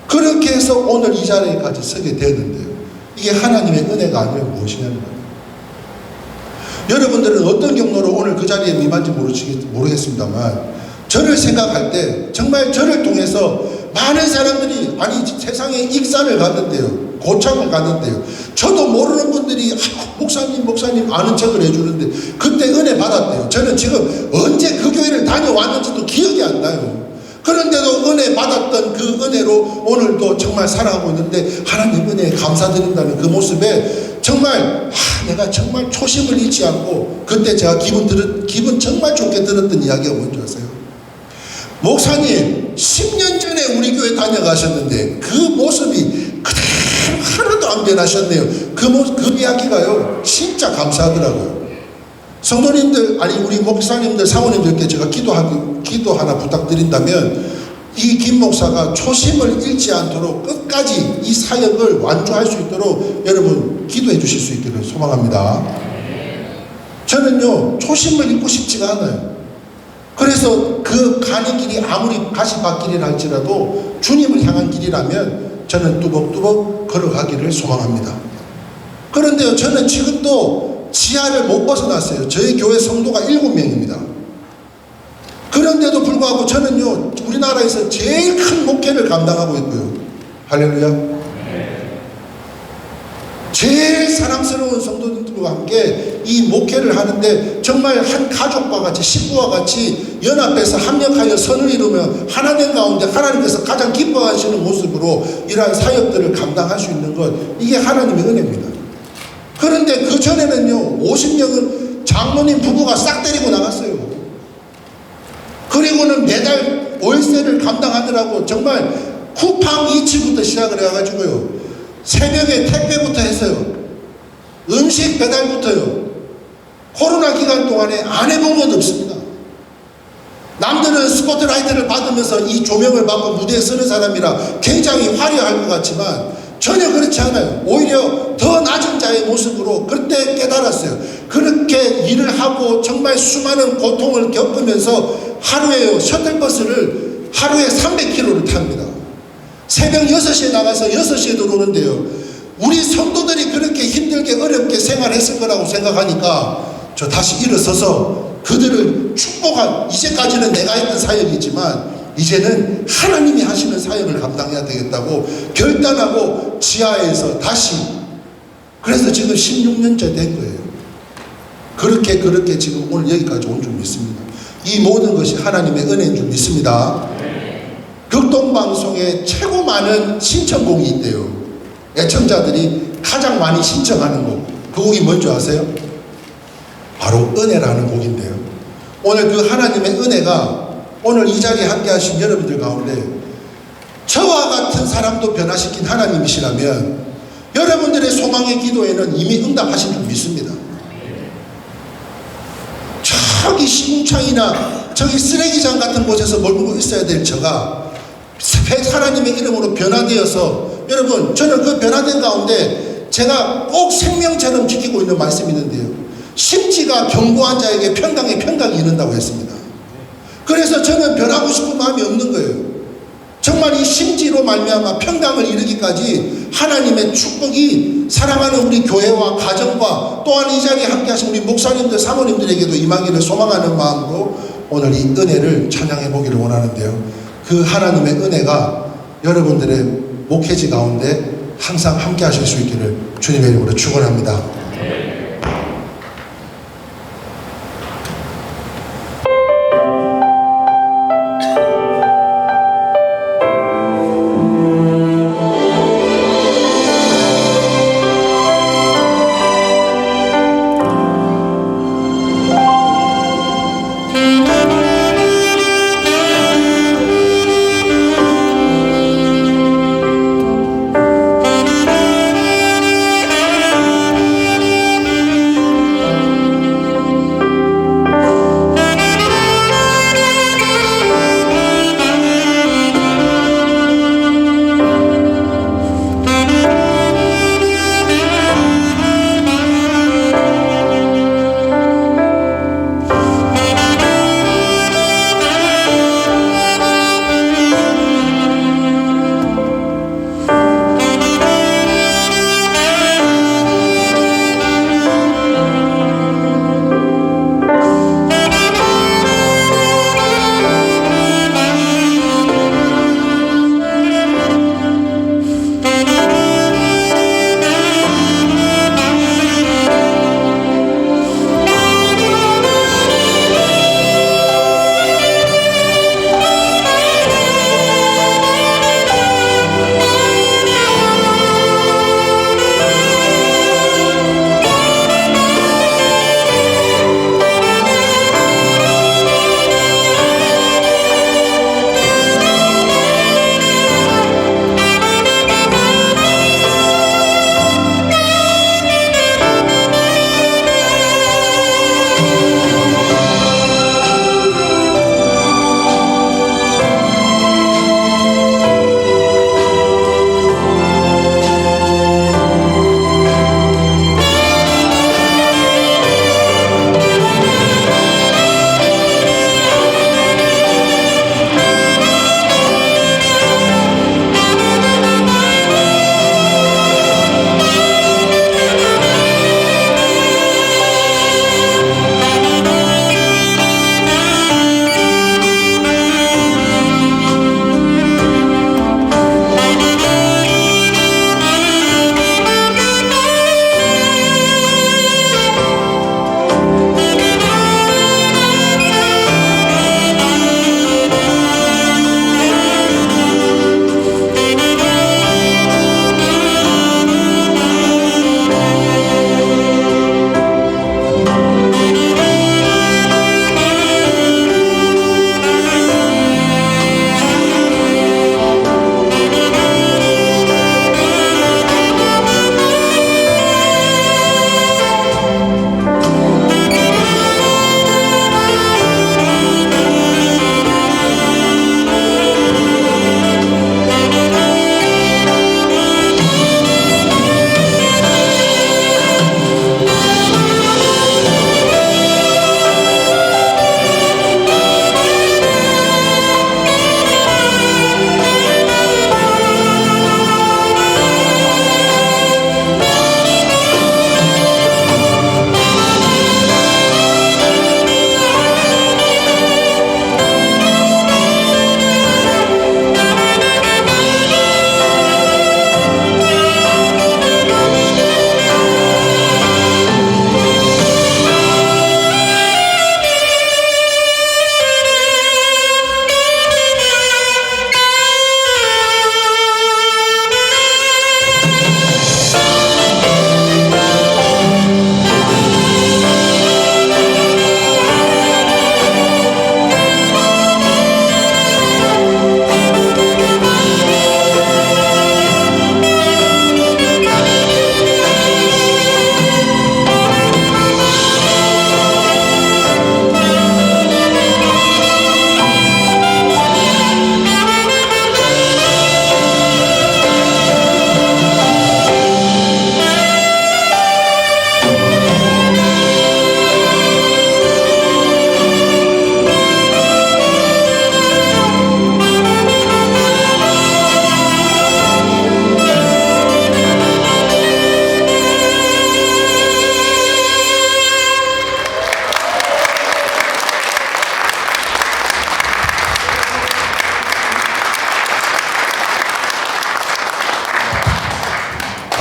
그렇게 해서 오늘 이 자리에까지 서게 되는데요, 이게 하나님의 은혜가 아니면 무엇이냐는 거예요. 여러분들은 어떤 경로로 오늘 그 자리에 임한지 모르겠습니다만, 저를 생각할 때 정말 저를 통해서 많은 사람들이, 아니 세상에 익산을 갔는데요, 고창을 갔는데요, 저도 모르는 분들이 목사님 아는 척을 해주는데 그때 은혜 받았대요. 저는 지금 언제 그 교회를 다녀왔는지도 기억이 안 나요. 그런데도 은혜 받았던 그 은혜로 오늘도 정말 살아가고 있는데 하나님 은혜에 감사드린다는 그 모습에 정말 내가 정말 초심을 잃지 않고, 그때 제가 기분 정말 좋게 들었던 이야기가 뭔지 아세요? 목사님 10년 전에 우리 교회 다녀가셨는데 그 모습이 그대로 하나도 안 변하셨네요. 그 이야기가요 진짜 감사하더라고요. 성도님들, 아니 우리 목사님들, 사모님들께 제가 기도 하나 부탁드린다면, 이 김 목사가 초심을 잃지 않도록 끝까지 이 사역을 완주할 수 있도록 여러분 기도해 주실 수 있기를 소망합니다. 저는요 초심을 잃고 싶지가 않아요. 그래서 그 가는 길이 아무리 가시밭길이라 할지라도 주님을 향한 길이라면 저는 뚜벅뚜벅 걸어가기를 소망합니다. 그런데요, 저는 지금도 지하를 못 벗어났어요. 저희 교회 성도가 7명입니다. 그런데도 불구하고 저는요 우리나라에서 제일 큰 목회를 감당하고 있고요. 할렐루야. 제일 사랑스러운 성도들과 함께 이 목회를 하는데, 정말 한 가족과 같이, 식구와 같이 연합해서 합력하여 선을 이루며 하나님 가운데 하나님께서 가장 기뻐하시는 모습으로 이러한 사역들을 감당할 수 있는 것, 이게 하나님의 은혜입니다. 그런데 그 전에는요 50명은 장로님 부부가 싹 데리고 나갔어요. 그리고는 매달 월세를 감당하느라고 정말 쿠팡 이츠부터 시작을 해가지고요, 새벽에 택배부터 했어요. 음식 배달부터요. 코로나 기간 동안에 안 해본 건 없습니다. 남들은 스포트라이트를 받으면서 이 조명을 받고 무대에 서는 사람이라 굉장히 화려할 것 같지만 전혀 그렇지 않아요. 오히려 더 낮은 자의 모습으로 그때 깨달았어요. 그렇게 일을 하고 정말 수많은 고통을 겪으면서 하루에요 셔틀버스를 하루에 300km를 탑니다. 새벽 6시에 나가서 6시에 들어오는데요, 우리 성도들이 그렇게 힘들게 어렵게 생활했을 거라고 생각하니까 저 다시 일어서서 그들을 축복한, 이제까지는 내가 했던 사역이지만 이제는 하나님이 하시는 사역을 감당해야 되겠다고 결단하고 지하에서 다시, 그래서 지금 16년째 된 거예요. 그렇게 지금 오늘 여기까지 온 줄 믿습니다. 이 모든 것이 하나님의 은혜인 줄 믿습니다. 극동방송에 최고 많은 신청곡이 있대요. 애청자들이 가장 많이 신청하는 곡, 그 곡이 뭔지 아세요? 바로 은혜라는 곡인데요, 오늘 그 하나님의 은혜가 오늘 이 자리에 함께 하신 여러분들 가운데 저와 같은 사람도 변화시킨 하나님이시라면 여러분들의 소망의 기도에는 이미 응답하신 줄 믿습니다. 저기 시궁창이나 저기 쓰레기장 같은 곳에서 머물고 있어야 될 저가 하나님의 이름으로 변화되어서, 여러분 저는 그 변화된 가운데 제가 꼭 생명처럼 지키고 있는 말씀이 있는데요, 심지가 견고한 자에게 평강에 평강이 이른다고 했습니다. 그래서 저는 변하고 싶은 마음이 없는 거예요. 정말 이 심지로 말미암아 평강을 이루기까지 하나님의 축복이 사랑하는 우리 교회와 가정과 또한 이 자리에 함께 하신 우리 목사님들, 사모님들에게도 임하기를 소망하는 마음으로 오늘 이 은혜를 찬양해 보기를 원하는데요, 그 하나님의 은혜가 여러분들의 목회지 가운데 항상 함께 하실 수 있기를 주님의 이름으로 축원합니다.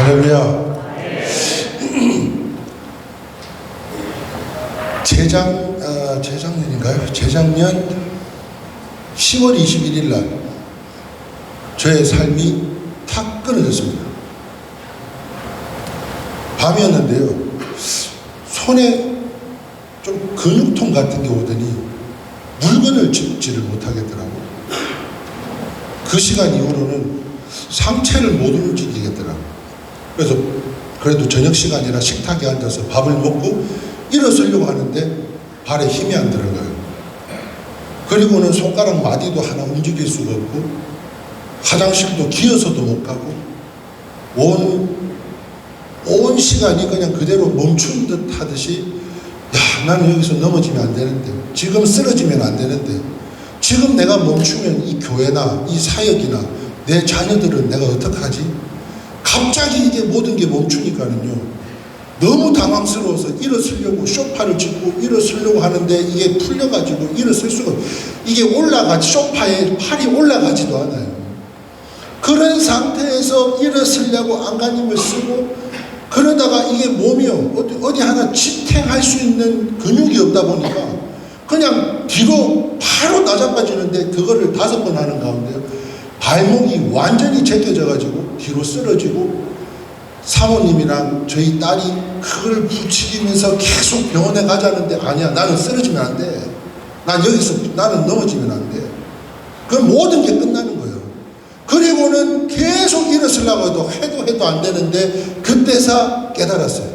할렐루야. 재작년 10월 21일 날 저의 삶이 탁 끊어졌습니다. 밤이었는데요. 손에 좀 근육통 같은 게 오더니 물건을 짚지를 못하겠더라고요. 그 시간 이후로는 상체를 못 움직이겠더라고요. 그래서 그래도 저녁 시간이라 식탁에 앉아서 밥을 먹고 일어서려고 하는데 발에 힘이 안 들어가요. 그리고는 손가락 마디도 하나 움직일 수가 없고 화장실도 기어서도 못 가고 온 시간이 그냥 그대로 멈춘 듯 하듯이 야, 나는 여기서 넘어지면 안 되는데, 지금 쓰러지면 안 되는데, 지금 내가 멈추면 이 교회나 이 사역이나 내 자녀들은 내가 어떡하지? 갑자기 이게 모든 게 멈추니까는요, 너무 당황스러워서 일어서려고 소파를 짚고 일어서려고 하는데 이게 풀려가지고 일어설 수가 없어요. 이게 소파에 팔이 올라가지도 않아요. 그런 상태에서 일어서려고 안간힘을 쓰고 그러다가 이게 몸이요 어디 하나 지탱할 수 있는 근육이 없다 보니까 그냥 뒤로 바로 나자빠지는데 그거를 5번 하는 가운데 발목이 완전히 제껴져 가지고 뒤로 쓰러지고 사모님이랑 저희 딸이 그걸 부추기면서 계속 병원에 가자는데 아니야, 나는 쓰러지면 안 돼. 나는 넘어지면 안 돼. 그럼 모든 게 끝나는 거예요. 그리고는 계속 일어서려고 해도 안 되는데 그때서 깨달았어요.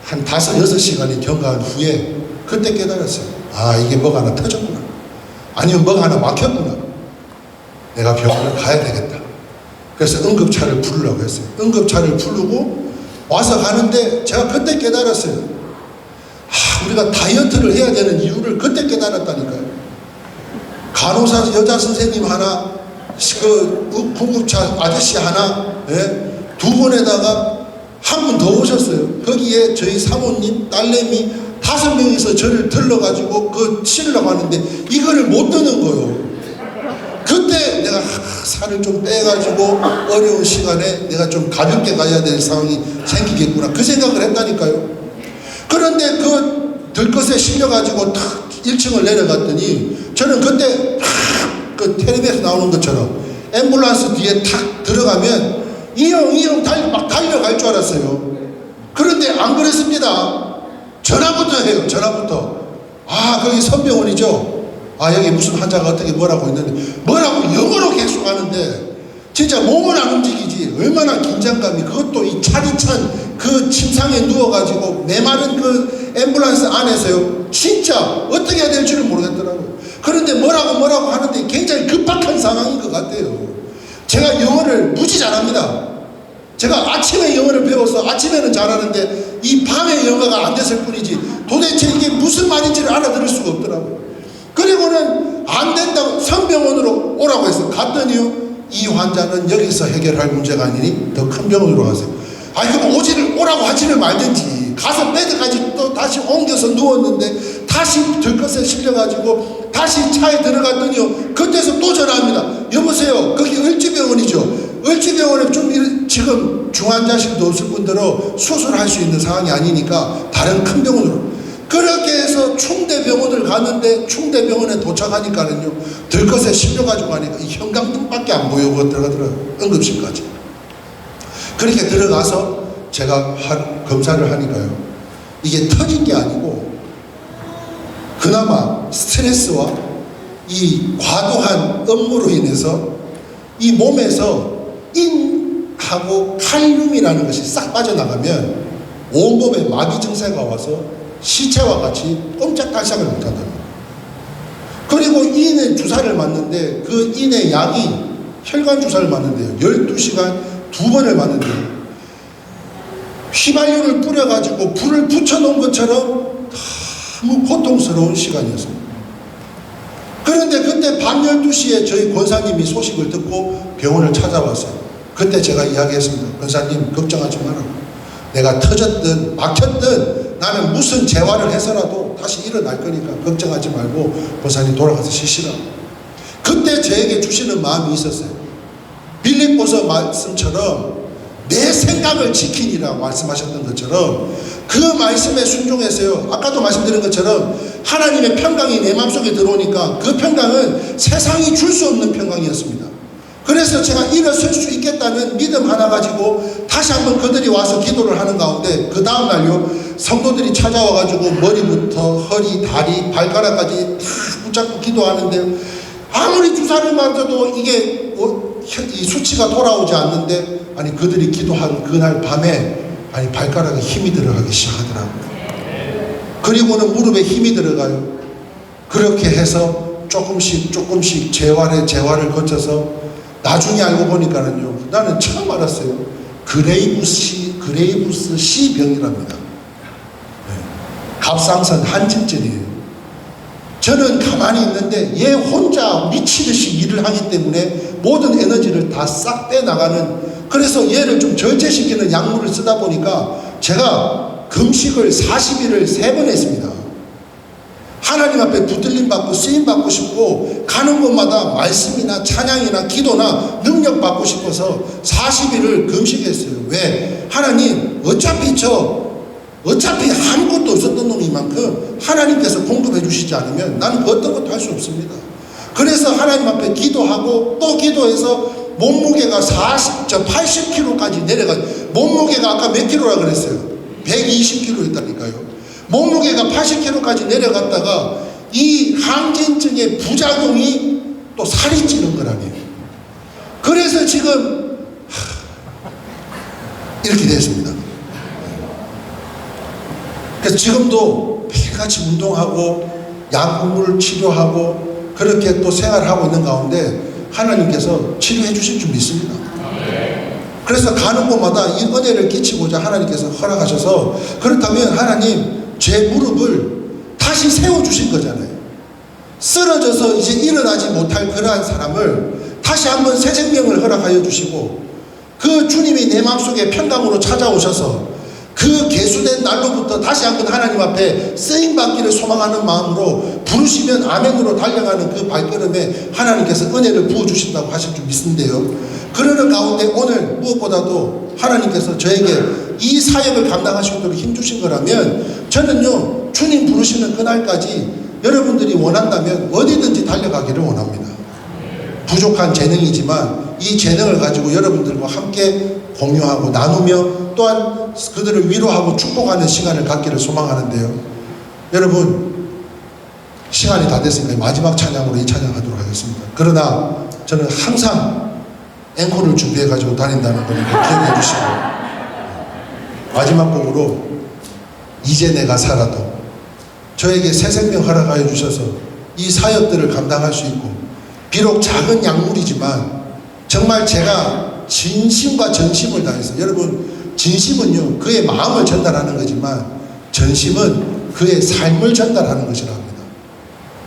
한 5-6시간이 경과한 후에 그때 깨달았어요. 아, 이게 뭐가 하나 터졌구나. 아니면 뭐가 하나 막혔구나. 내가 병원을 가야 되겠다. 그래서 응급차를 부르려고 했어요. 응급차를 부르고 와서 가는데 제가 그때 깨달았어요. 우리가 다이어트를 해야 되는 이유를 그때 깨달았다니까요. 간호사 여자 선생님 하나, 그 구급차 아저씨 하나, 2분에다가 한 분 더 오셨어요. 거기에 저희 사모님, 딸내미 5명이서 저를 들러가지고 그 치르려고 하는데 이거를 못 드는 거예요. 그때 내가 살을 좀 빼가지고 어려운 시간에 내가 좀 가볍게 가야 될 상황이 생기겠구나, 그 생각을 했다니까요. 그런데 그 들것에 실려가지고 탁 1층을 내려갔더니 저는 그때 그 텔레비에서 나오는 것처럼 앰뷸런스 뒤에 탁 들어가면 이형 막 달려갈 줄 알았어요. 그런데 안 그랬습니다. 전화부터 해요. 전화부터. 거기 선병원이죠. 여기 무슨 환자가 어떻게 뭐라고 했는데 뭐라고 영어로 계속 하는데 진짜 몸은 안 움직이지 얼마나 긴장감이, 그것도 이 차디찬 그 침상에 누워가지고 메마른 그 앰뷸런스 안에서요, 진짜 어떻게 해야 될지를 모르겠더라고요. 그런데 뭐라고 하는데 굉장히 급박한 상황인 것 같아요. 제가 영어를 무지 잘합니다. 제가 아침에 영어를 배워서 아침에는 잘하는데 이 밤에 영어가 안 됐을 뿐이지 도대체 이게 무슨 말인지를 알아들을 수가 없더라고요. 그리고는 안 된다고 선병원으로 오라고 해서 갔더니요, 이 환자는 여기서 해결할 문제가 아니니 더 큰 병원으로 가세요. 그럼 오라고 하지를 말든지 가서 베드까지 또 다시 옮겨서 누웠는데 다시 들것에 실려가지고 다시 차에 들어갔더니요, 그때서 또 전화합니다. 여보세요, 거기 을지병원이죠. 을지병원에 좀 지금 중환자실도 없을 뿐더러 수술할 수 있는 상황이 아니니까 다른 큰 병원으로. 그렇게 해서 충대병원을 갔는데 충대병원에 도착하니까는요, 들것에 실려가지고 가니까 이 형광등밖에 안 보이고 들어가더라고요. 응급실까지. 그렇게 들어가서 제가 검사를 하니까요, 이게 터진 게 아니고 그나마 스트레스와 이 과도한 업무로 인해서 이 몸에서 인하고 칼륨이라는 것이 싹 빠져나가면 온몸에 마비 증세가 와서 시체와 같이 꼼짝달싹을 못한답니다. 그리고 인의 주사를 맞는데 그 인의 약이 혈관 주사를 맞는데요, 12시간 2번을 맞는데요, 휘발유를 뿌려가지고 불을 붙여놓은 것처럼 너무 고통스러운 시간이었습니다. 그런데 그때 밤 12시에 저희 권사님이 소식을 듣고 병원을 찾아왔어요. 그때 제가 이야기했습니다. 권사님, 걱정하지 마라. 내가 터졌든 막혔든 나는 무슨 재활을 해서라도 다시 일어날 거니까 걱정하지 말고 권사님 돌아가서 쉬시라. 그때 저에게 주시는 마음이 있었어요. 빌립보서 말씀처럼 내 생각을 지키니라고 말씀하셨던 것처럼 그 말씀에 순종해서요. 아까도 말씀드린 것처럼 하나님의 평강이 내 마음속에 들어오니까 그 평강은 세상이 줄 수 없는 평강이었습니다. 그래서 제가 일어설 수 있겠다는 믿음 하나 가지고 다시 한번 그들이 와서 기도를 하는 가운데 그 다음날요 성도들이 찾아와가지고 머리부터 허리, 다리, 발가락까지 다 붙잡고 기도하는데 아무리 주사를 맞아도 이게 이 수치가 돌아오지 않는데 아니 그들이 기도한 그날 밤에 아니 발가락에 힘이 들어가기 시작하더라고요. 그리고는 무릎에 힘이 들어가요. 그렇게 해서 조금씩 재활을 거쳐서 나중에 알고 보니까는요 나는 처음 알았어요. 그레이브스 C 병이랍니다. 갑상선 한증증이에요. 저는 가만히 있는데 얘 혼자 미치듯이 일을 하기 때문에 모든 에너지를 다 싹 빼나가는, 그래서 얘를 좀 절제시키는 약물을 쓰다 보니까 제가 금식을 40일을 3번 했습니다. 하나님 앞에 붙들림 받고 쓰임 받고 싶고 가는 곳마다 말씀이나 찬양이나 기도나 능력 받고 싶어서 40일을 금식했어요. 왜? 하나님 어차피 아무것도 없었던 놈이만큼 하나님께서 공급해 주시지 않으면 나는 어떤 것도 할 수 없습니다. 그래서 하나님 앞에 기도하고 또 기도해서 몸무게가 80kg까지 내려가. 몸무게가 아까 몇 킬로라 그랬어요? 120kg였다니까요. 몸무게가 80kg까지 내려갔다가 이 항진증의 부작용이 또 살이 찌는 거라네요. 그래서 지금 이렇게 됐습니다. 그래서 지금도 매일같이 운동하고 약물 치료하고 그렇게 또 생활하고 있는 가운데 하나님께서 치료해 주실 줄 믿습니다. 그래서 가는 곳마다 이 은혜를 끼치고자 하나님께서 허락하셔서, 그렇다면 하나님 제 무릎을 다시 세워주신 거잖아요. 쓰러져서 이제 일어나지 못할 그러한 사람을 다시 한번 새 생명을 허락하여 주시고 그 주님이 내 마음속에 평강으로 찾아오셔서 그 계수된 날로부터 다시 한번 하나님 앞에 쓰임받기를 소망하는 마음으로 부르시면 아멘으로 달려가는 그 발걸음에 하나님께서 은혜를 부어주신다고 하실 줄 믿는데요. 그러는 가운데 오늘 무엇보다도 하나님께서 저에게 이 사역을 감당할 수 있도록 힘주신 거라면 저는요 주님 부르시는 그날까지 여러분들이 원한다면 어디든지 달려가기를 원합니다. 부족한 재능이지만 이 재능을 가지고 여러분들과 함께 공유하고 나누며 또한 그들을 위로하고 축복하는 시간을 갖기를 소망하는데요. 여러분 시간이 다 됐으니까 마지막 찬양으로 이 찬양하도록 하겠습니다. 그러나 저는 항상 앵콜을 준비해 가지고 다닌다는 걸 기억해 주시고 마지막 곡으로 이제 내가 살아도 저에게 새 생명 허락하여 주셔서 이 사역들을 감당할 수 있고 비록 작은 약물이지만 정말 제가 진심과 전심을 다해서, 여러분 진심은요 그의 마음을 전달하는 거지만 전심은 그의 삶을 전달하는 것이라 합니다.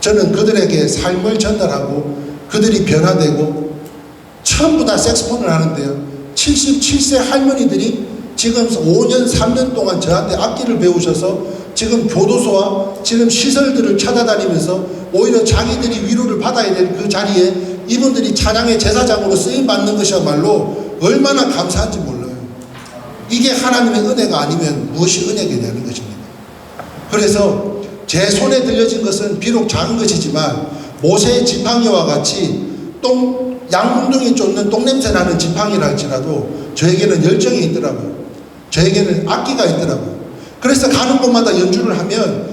저는 그들에게 삶을 전달하고 그들이 변화되고 전부 다 색소폰을 하는데요 77세 할머니들이 지금 5년 3년 동안 저한테 악기를 배우셔서 지금 교도소와 지금 시설들을 찾아다니면서 오히려 자기들이 위로를 받아야 될 그 자리에 이분들이 찬양의 제사장으로 쓰임받는 것이야말로 얼마나 감사한지 몰라요. 이게 하나님의 은혜가 아니면 무엇이 은혜겠냐는 것입니다. 그래서 제 손에 들려진 것은 비록 작은 것이지만 모세의 지팡이와 같이 양궁둥이 쫓는 똥냄새 나는 지팡이라 할지라도 저에게는 열정이 있더라고요. 저에게는 악기가 있더라고요. 그래서 가는 곳마다 연주를 하면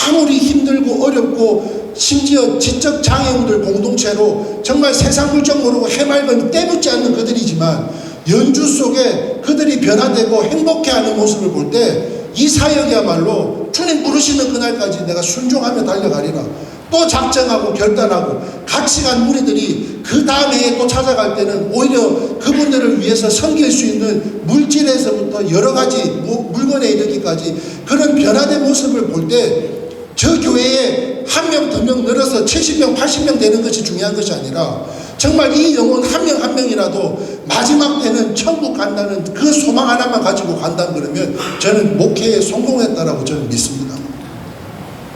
아무리 힘들고 어렵고 심지어 지적 장애인들 공동체로 정말 세상 물정 모르고 해맑은 때묻지 않는 그들이지만 연주 속에 그들이 변화되고 행복해하는 모습을 볼 때 이 사역이야말로 주님 부르시는 그날까지 내가 순종하며 달려가리라. 또 작정하고 결단하고 같이 간 무리들이 그 다음 해에 또 찾아갈 때는 오히려 그분들을 위해서 섬길 수 있는 물질에서부터 여러 가지 물건에 이르기까지 그런 변화된 모습을 볼 때 저 교회에 1명, 2명 늘어서 70명, 80명 되는 것이 중요한 것이 아니라 정말 이 영혼 한 명 한 명이라도 마지막 때는 천국 간다는 그 소망 하나만 가지고 간다 그러면 저는 목회에 성공했다라고 저는 믿습니다.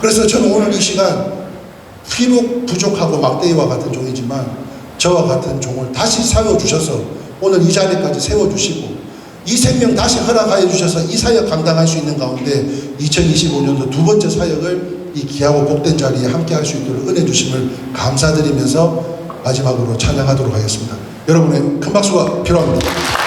그래서 저는 오늘 이 시간 비록 부족하고 막대기와 같은 종이지만 저와 같은 종을 다시 세워주셔서 오늘 이 자리까지 세워주시고 이 생명 다시 허락하여 주셔서 이 사역 감당할 수 있는 가운데 2025년도 두 번째 사역을 이 귀하고 복된 자리에 함께 할 수 있도록 은혜 주심을 감사드리면서 마지막으로 찬양하도록 하겠습니다. 여러분의 큰 박수가 필요합니다.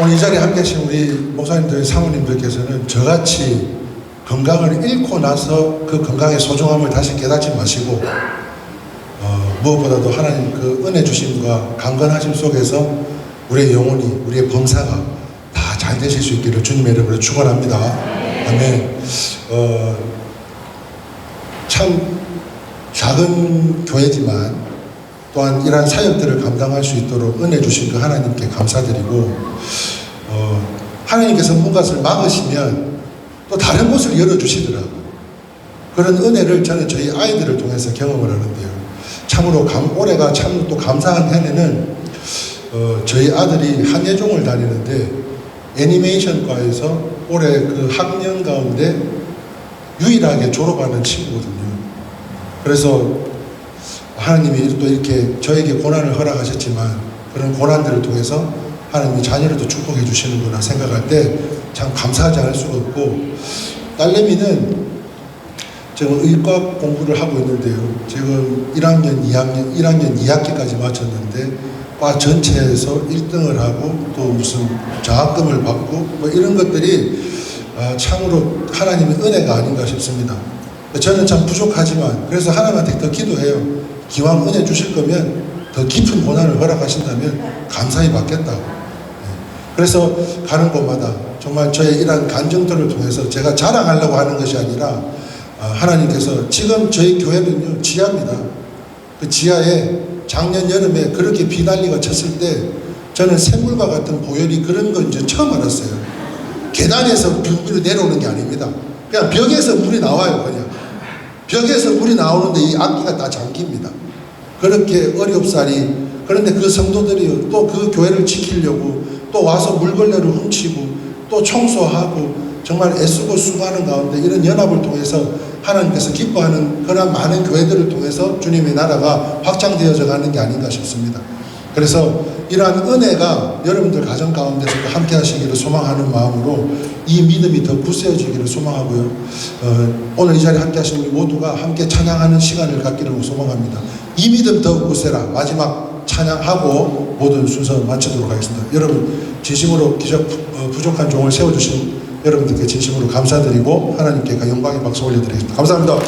오늘 이 자리에 함께 하신 우리 목사님들, 사모님들께서는 저같이 건강을 잃고 나서 그 건강의 소중함을 다시 깨닫지 마시고 무엇보다도 하나님 그 은혜 주심과 강건하심 속에서 우리의 영혼이, 우리의 범사가 다 잘 되실 수 있기를 주님의 이름으로 축원합니다. 아멘. 참 작은 교회지만 또한 이러한 사역들을 감당할 수 있도록 은혜 주신 그 하나님께 감사드리고 하나님께서 무엇을 막으시면 또 다른 곳을 열어주시더라고요. 그런 은혜를 저는 저희 아이들을 통해서 경험을 하는데요. 참으로 올해가 참 또 감사한 해에는 저희 아들이 한예종을 다니는데 애니메이션과에서 올해 그 학년 가운데 유일하게 졸업하는 친구거든요. 그래서 하나님이 또 이렇게 저에게 고난을 허락하셨지만 그런 고난들을 통해서 하나님이 자녀를 또 축복해 주시는구나 생각할 때 참 감사하지 않을 수가 없고, 딸내미는 지금 의과 공부를 하고 있는데요. 지금 1학년 2학기까지 마쳤는데 과 전체에서 1등을 하고 또 무슨 장학금을 받고 뭐 이런 것들이 참으로 하나님의 은혜가 아닌가 싶습니다. 저는 참 부족하지만 그래서 하나님한테 더 기도해요. 기왕 은혜 주실 거면 더 깊은 고난을 허락하신다면 감사히 받겠다고. 그래서 가는 곳마다 정말 저의 이러한 간증들을 통해서 제가 자랑하려고 하는 것이 아니라 하나님께서 지금 저희 교회는요 지하입니다. 그 지하에 작년 여름에 그렇게 비난리가 쳤을 때 저는 샘물과 같은 보혈이 그런 건 이제 처음 알았어요. 계단에서 물이 내려오는 게 아닙니다. 그냥 벽에서 물이 나와요. 그냥 벽에서 물이 나오는데 이 악기가 다 잠깁니다. 그렇게 어렵사리. 그런데 그 성도들이 또 그 교회를 지키려고 또 와서 물걸레를 훔치고 또 청소하고 정말 애쓰고 수고하는 가운데 이런 연합을 통해서 하나님께서 기뻐하는 그런 많은 교회들을 통해서 주님의 나라가 확장되어져 가는 게 아닌가 싶습니다. 그래서 이러한 은혜가 여러분들 가정 가운데서도 함께 하시기를 소망하는 마음으로 이 믿음이 더 굳세어지기를 소망하고요. 오늘 이 자리에 함께 하신 우리 모두가 함께 찬양하는 시간을 갖기를 소망합니다. 이 믿음 더 굳세라. 마지막 찬양하고 모든 순서 마치도록 하겠습니다. 여러분 진심으로 부족한 종을 세워주신 여러분들께 진심으로 감사드리고 하나님께 영광의 박수 올려드리겠습니다. 감사합니다.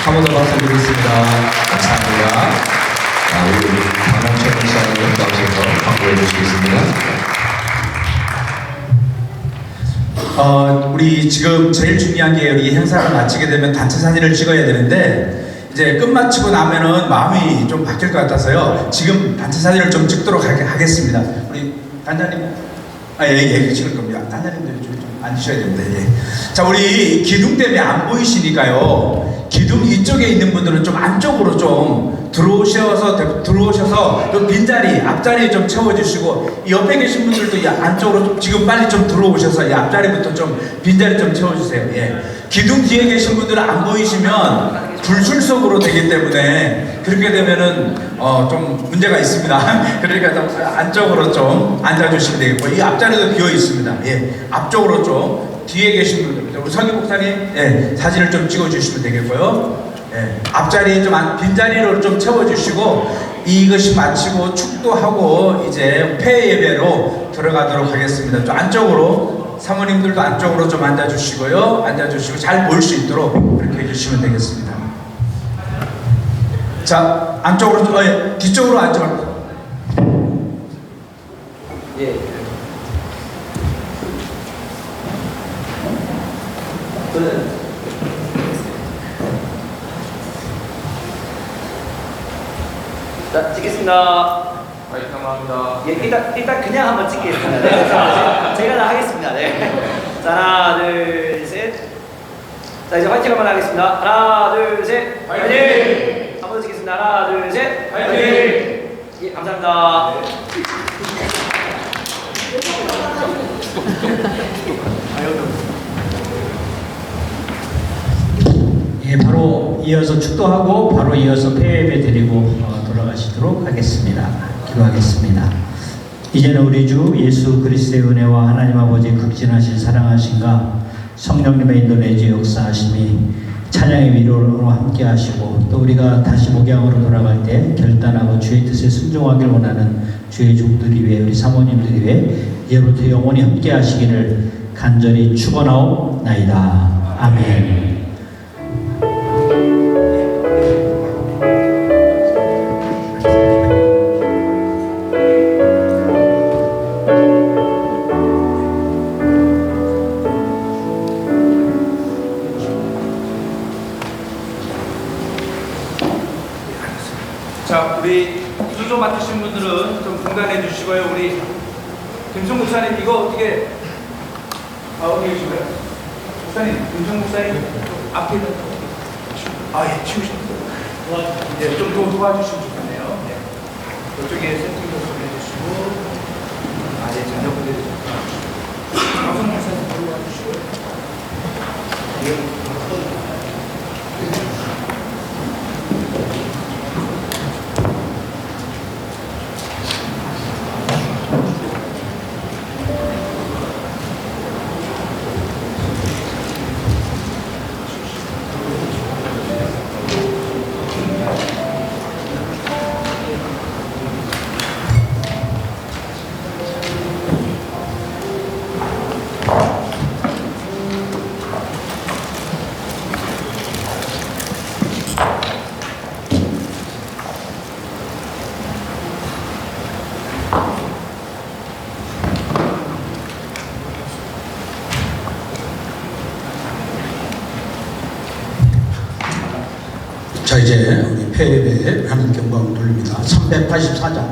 한 번 더 말씀드리겠습니다. 감사합니다. 우리 강남철 목사님 나오셔서 광고해 주시겠습니다. 우리 지금 제일 중요한 게 우리 행사를 마치게 되면 단체 사진을 찍어야 되는데 이제 끝마치고 나면은 마음이 좀 바뀔 것 같아서요. 지금 단체 사진을 좀 찍도록 하겠습니다. 우리 단장님, 예, 찍을 겁니다. 단장님들 좀 앉으셔야 됩니다. 예. 자, 우리 기둥 때문에 안 보이시니까요. 기둥 이쪽에 있는 분들은 좀 안쪽으로 좀 들어오셔서 좀 빈자리, 앞자리 좀 채워주시고, 이 옆에 계신 분들도 이 안쪽으로 좀 지금 빨리 좀 들어오셔서 이 앞자리부터 좀 빈자리 좀 채워주세요. 예. 기둥 뒤에 계신 분들은 안 보이시면 불출석으로 되기 때문에 그렇게 되면은 좀 문제가 있습니다. 그러니까 좀 안쪽으로 좀 앉아주시면 되겠고, 이 앞자리도 비어 있습니다. 예. 앞쪽으로 좀 뒤에 계신 분들, 우리 서기 목사님, 예, 사진을 좀 찍어주시면 되겠고요. 예, 앞자리 좀 빈자리로 좀 채워주시고 이것이 마치고 축도하고 이제 폐 예배로 들어가도록 하겠습니다. 좀 안쪽으로 사모님들도 안쪽으로 좀 앉아주시고요. 앉아주시고 잘 보일 수 있도록 그렇게 해주시면 되겠습니다. 자, 안쪽으로 좀 뒤쪽으로 앉지 말고. 예. 자, 찍겠습니다. 감사합니다. 예, 일단 그냥 한번 찍겠습니다. 네, 제가 다 하겠습니다. 네. 자, 하나, 둘, 셋. 자, 이제 화이팅 한번 하겠습니다. 하나, 둘, 셋. 화이팅! 한번 더 찍겠습니다. 하나, 둘, 셋. 화이팅! 예, 감사합니다. 예, 바로 이어서 축도하고 바로 이어서 폐예배 드리고 돌아가시도록 하겠습니다. 기도하겠습니다. 이제는 우리 주 예수 그리스도의 은혜와 하나님 아버지의 극진하신 사랑하심과 성령님의 인도 내주 역사하심이 찬양의 위로로 함께 하시고 또 우리가 다시 목양으로 돌아갈 때 결단하고 주의 뜻에 순종하길 원하는 주의 종들이 위해 우리 사모님들이 위해 이제부터 영원히 함께 하시기를 간절히 축원하옵나이다. 아멘. 자, 우리 수조 맡으신 분들은 좀 중단해 주시고요. 우리 김성 목사님 이거 어떻게 어디 계신가요? 목사님, 김성 목사님 앞에 예, 치우셨어요. 예, 좀 도와주시면 좋겠네요. 네. 이쪽에 세팅도 좀 해주시고 예, 전자분들 김성 목사님 도와주시고요. 예. 자, 이제 우리 폐예배 하는 경광을 돌립니다. 384장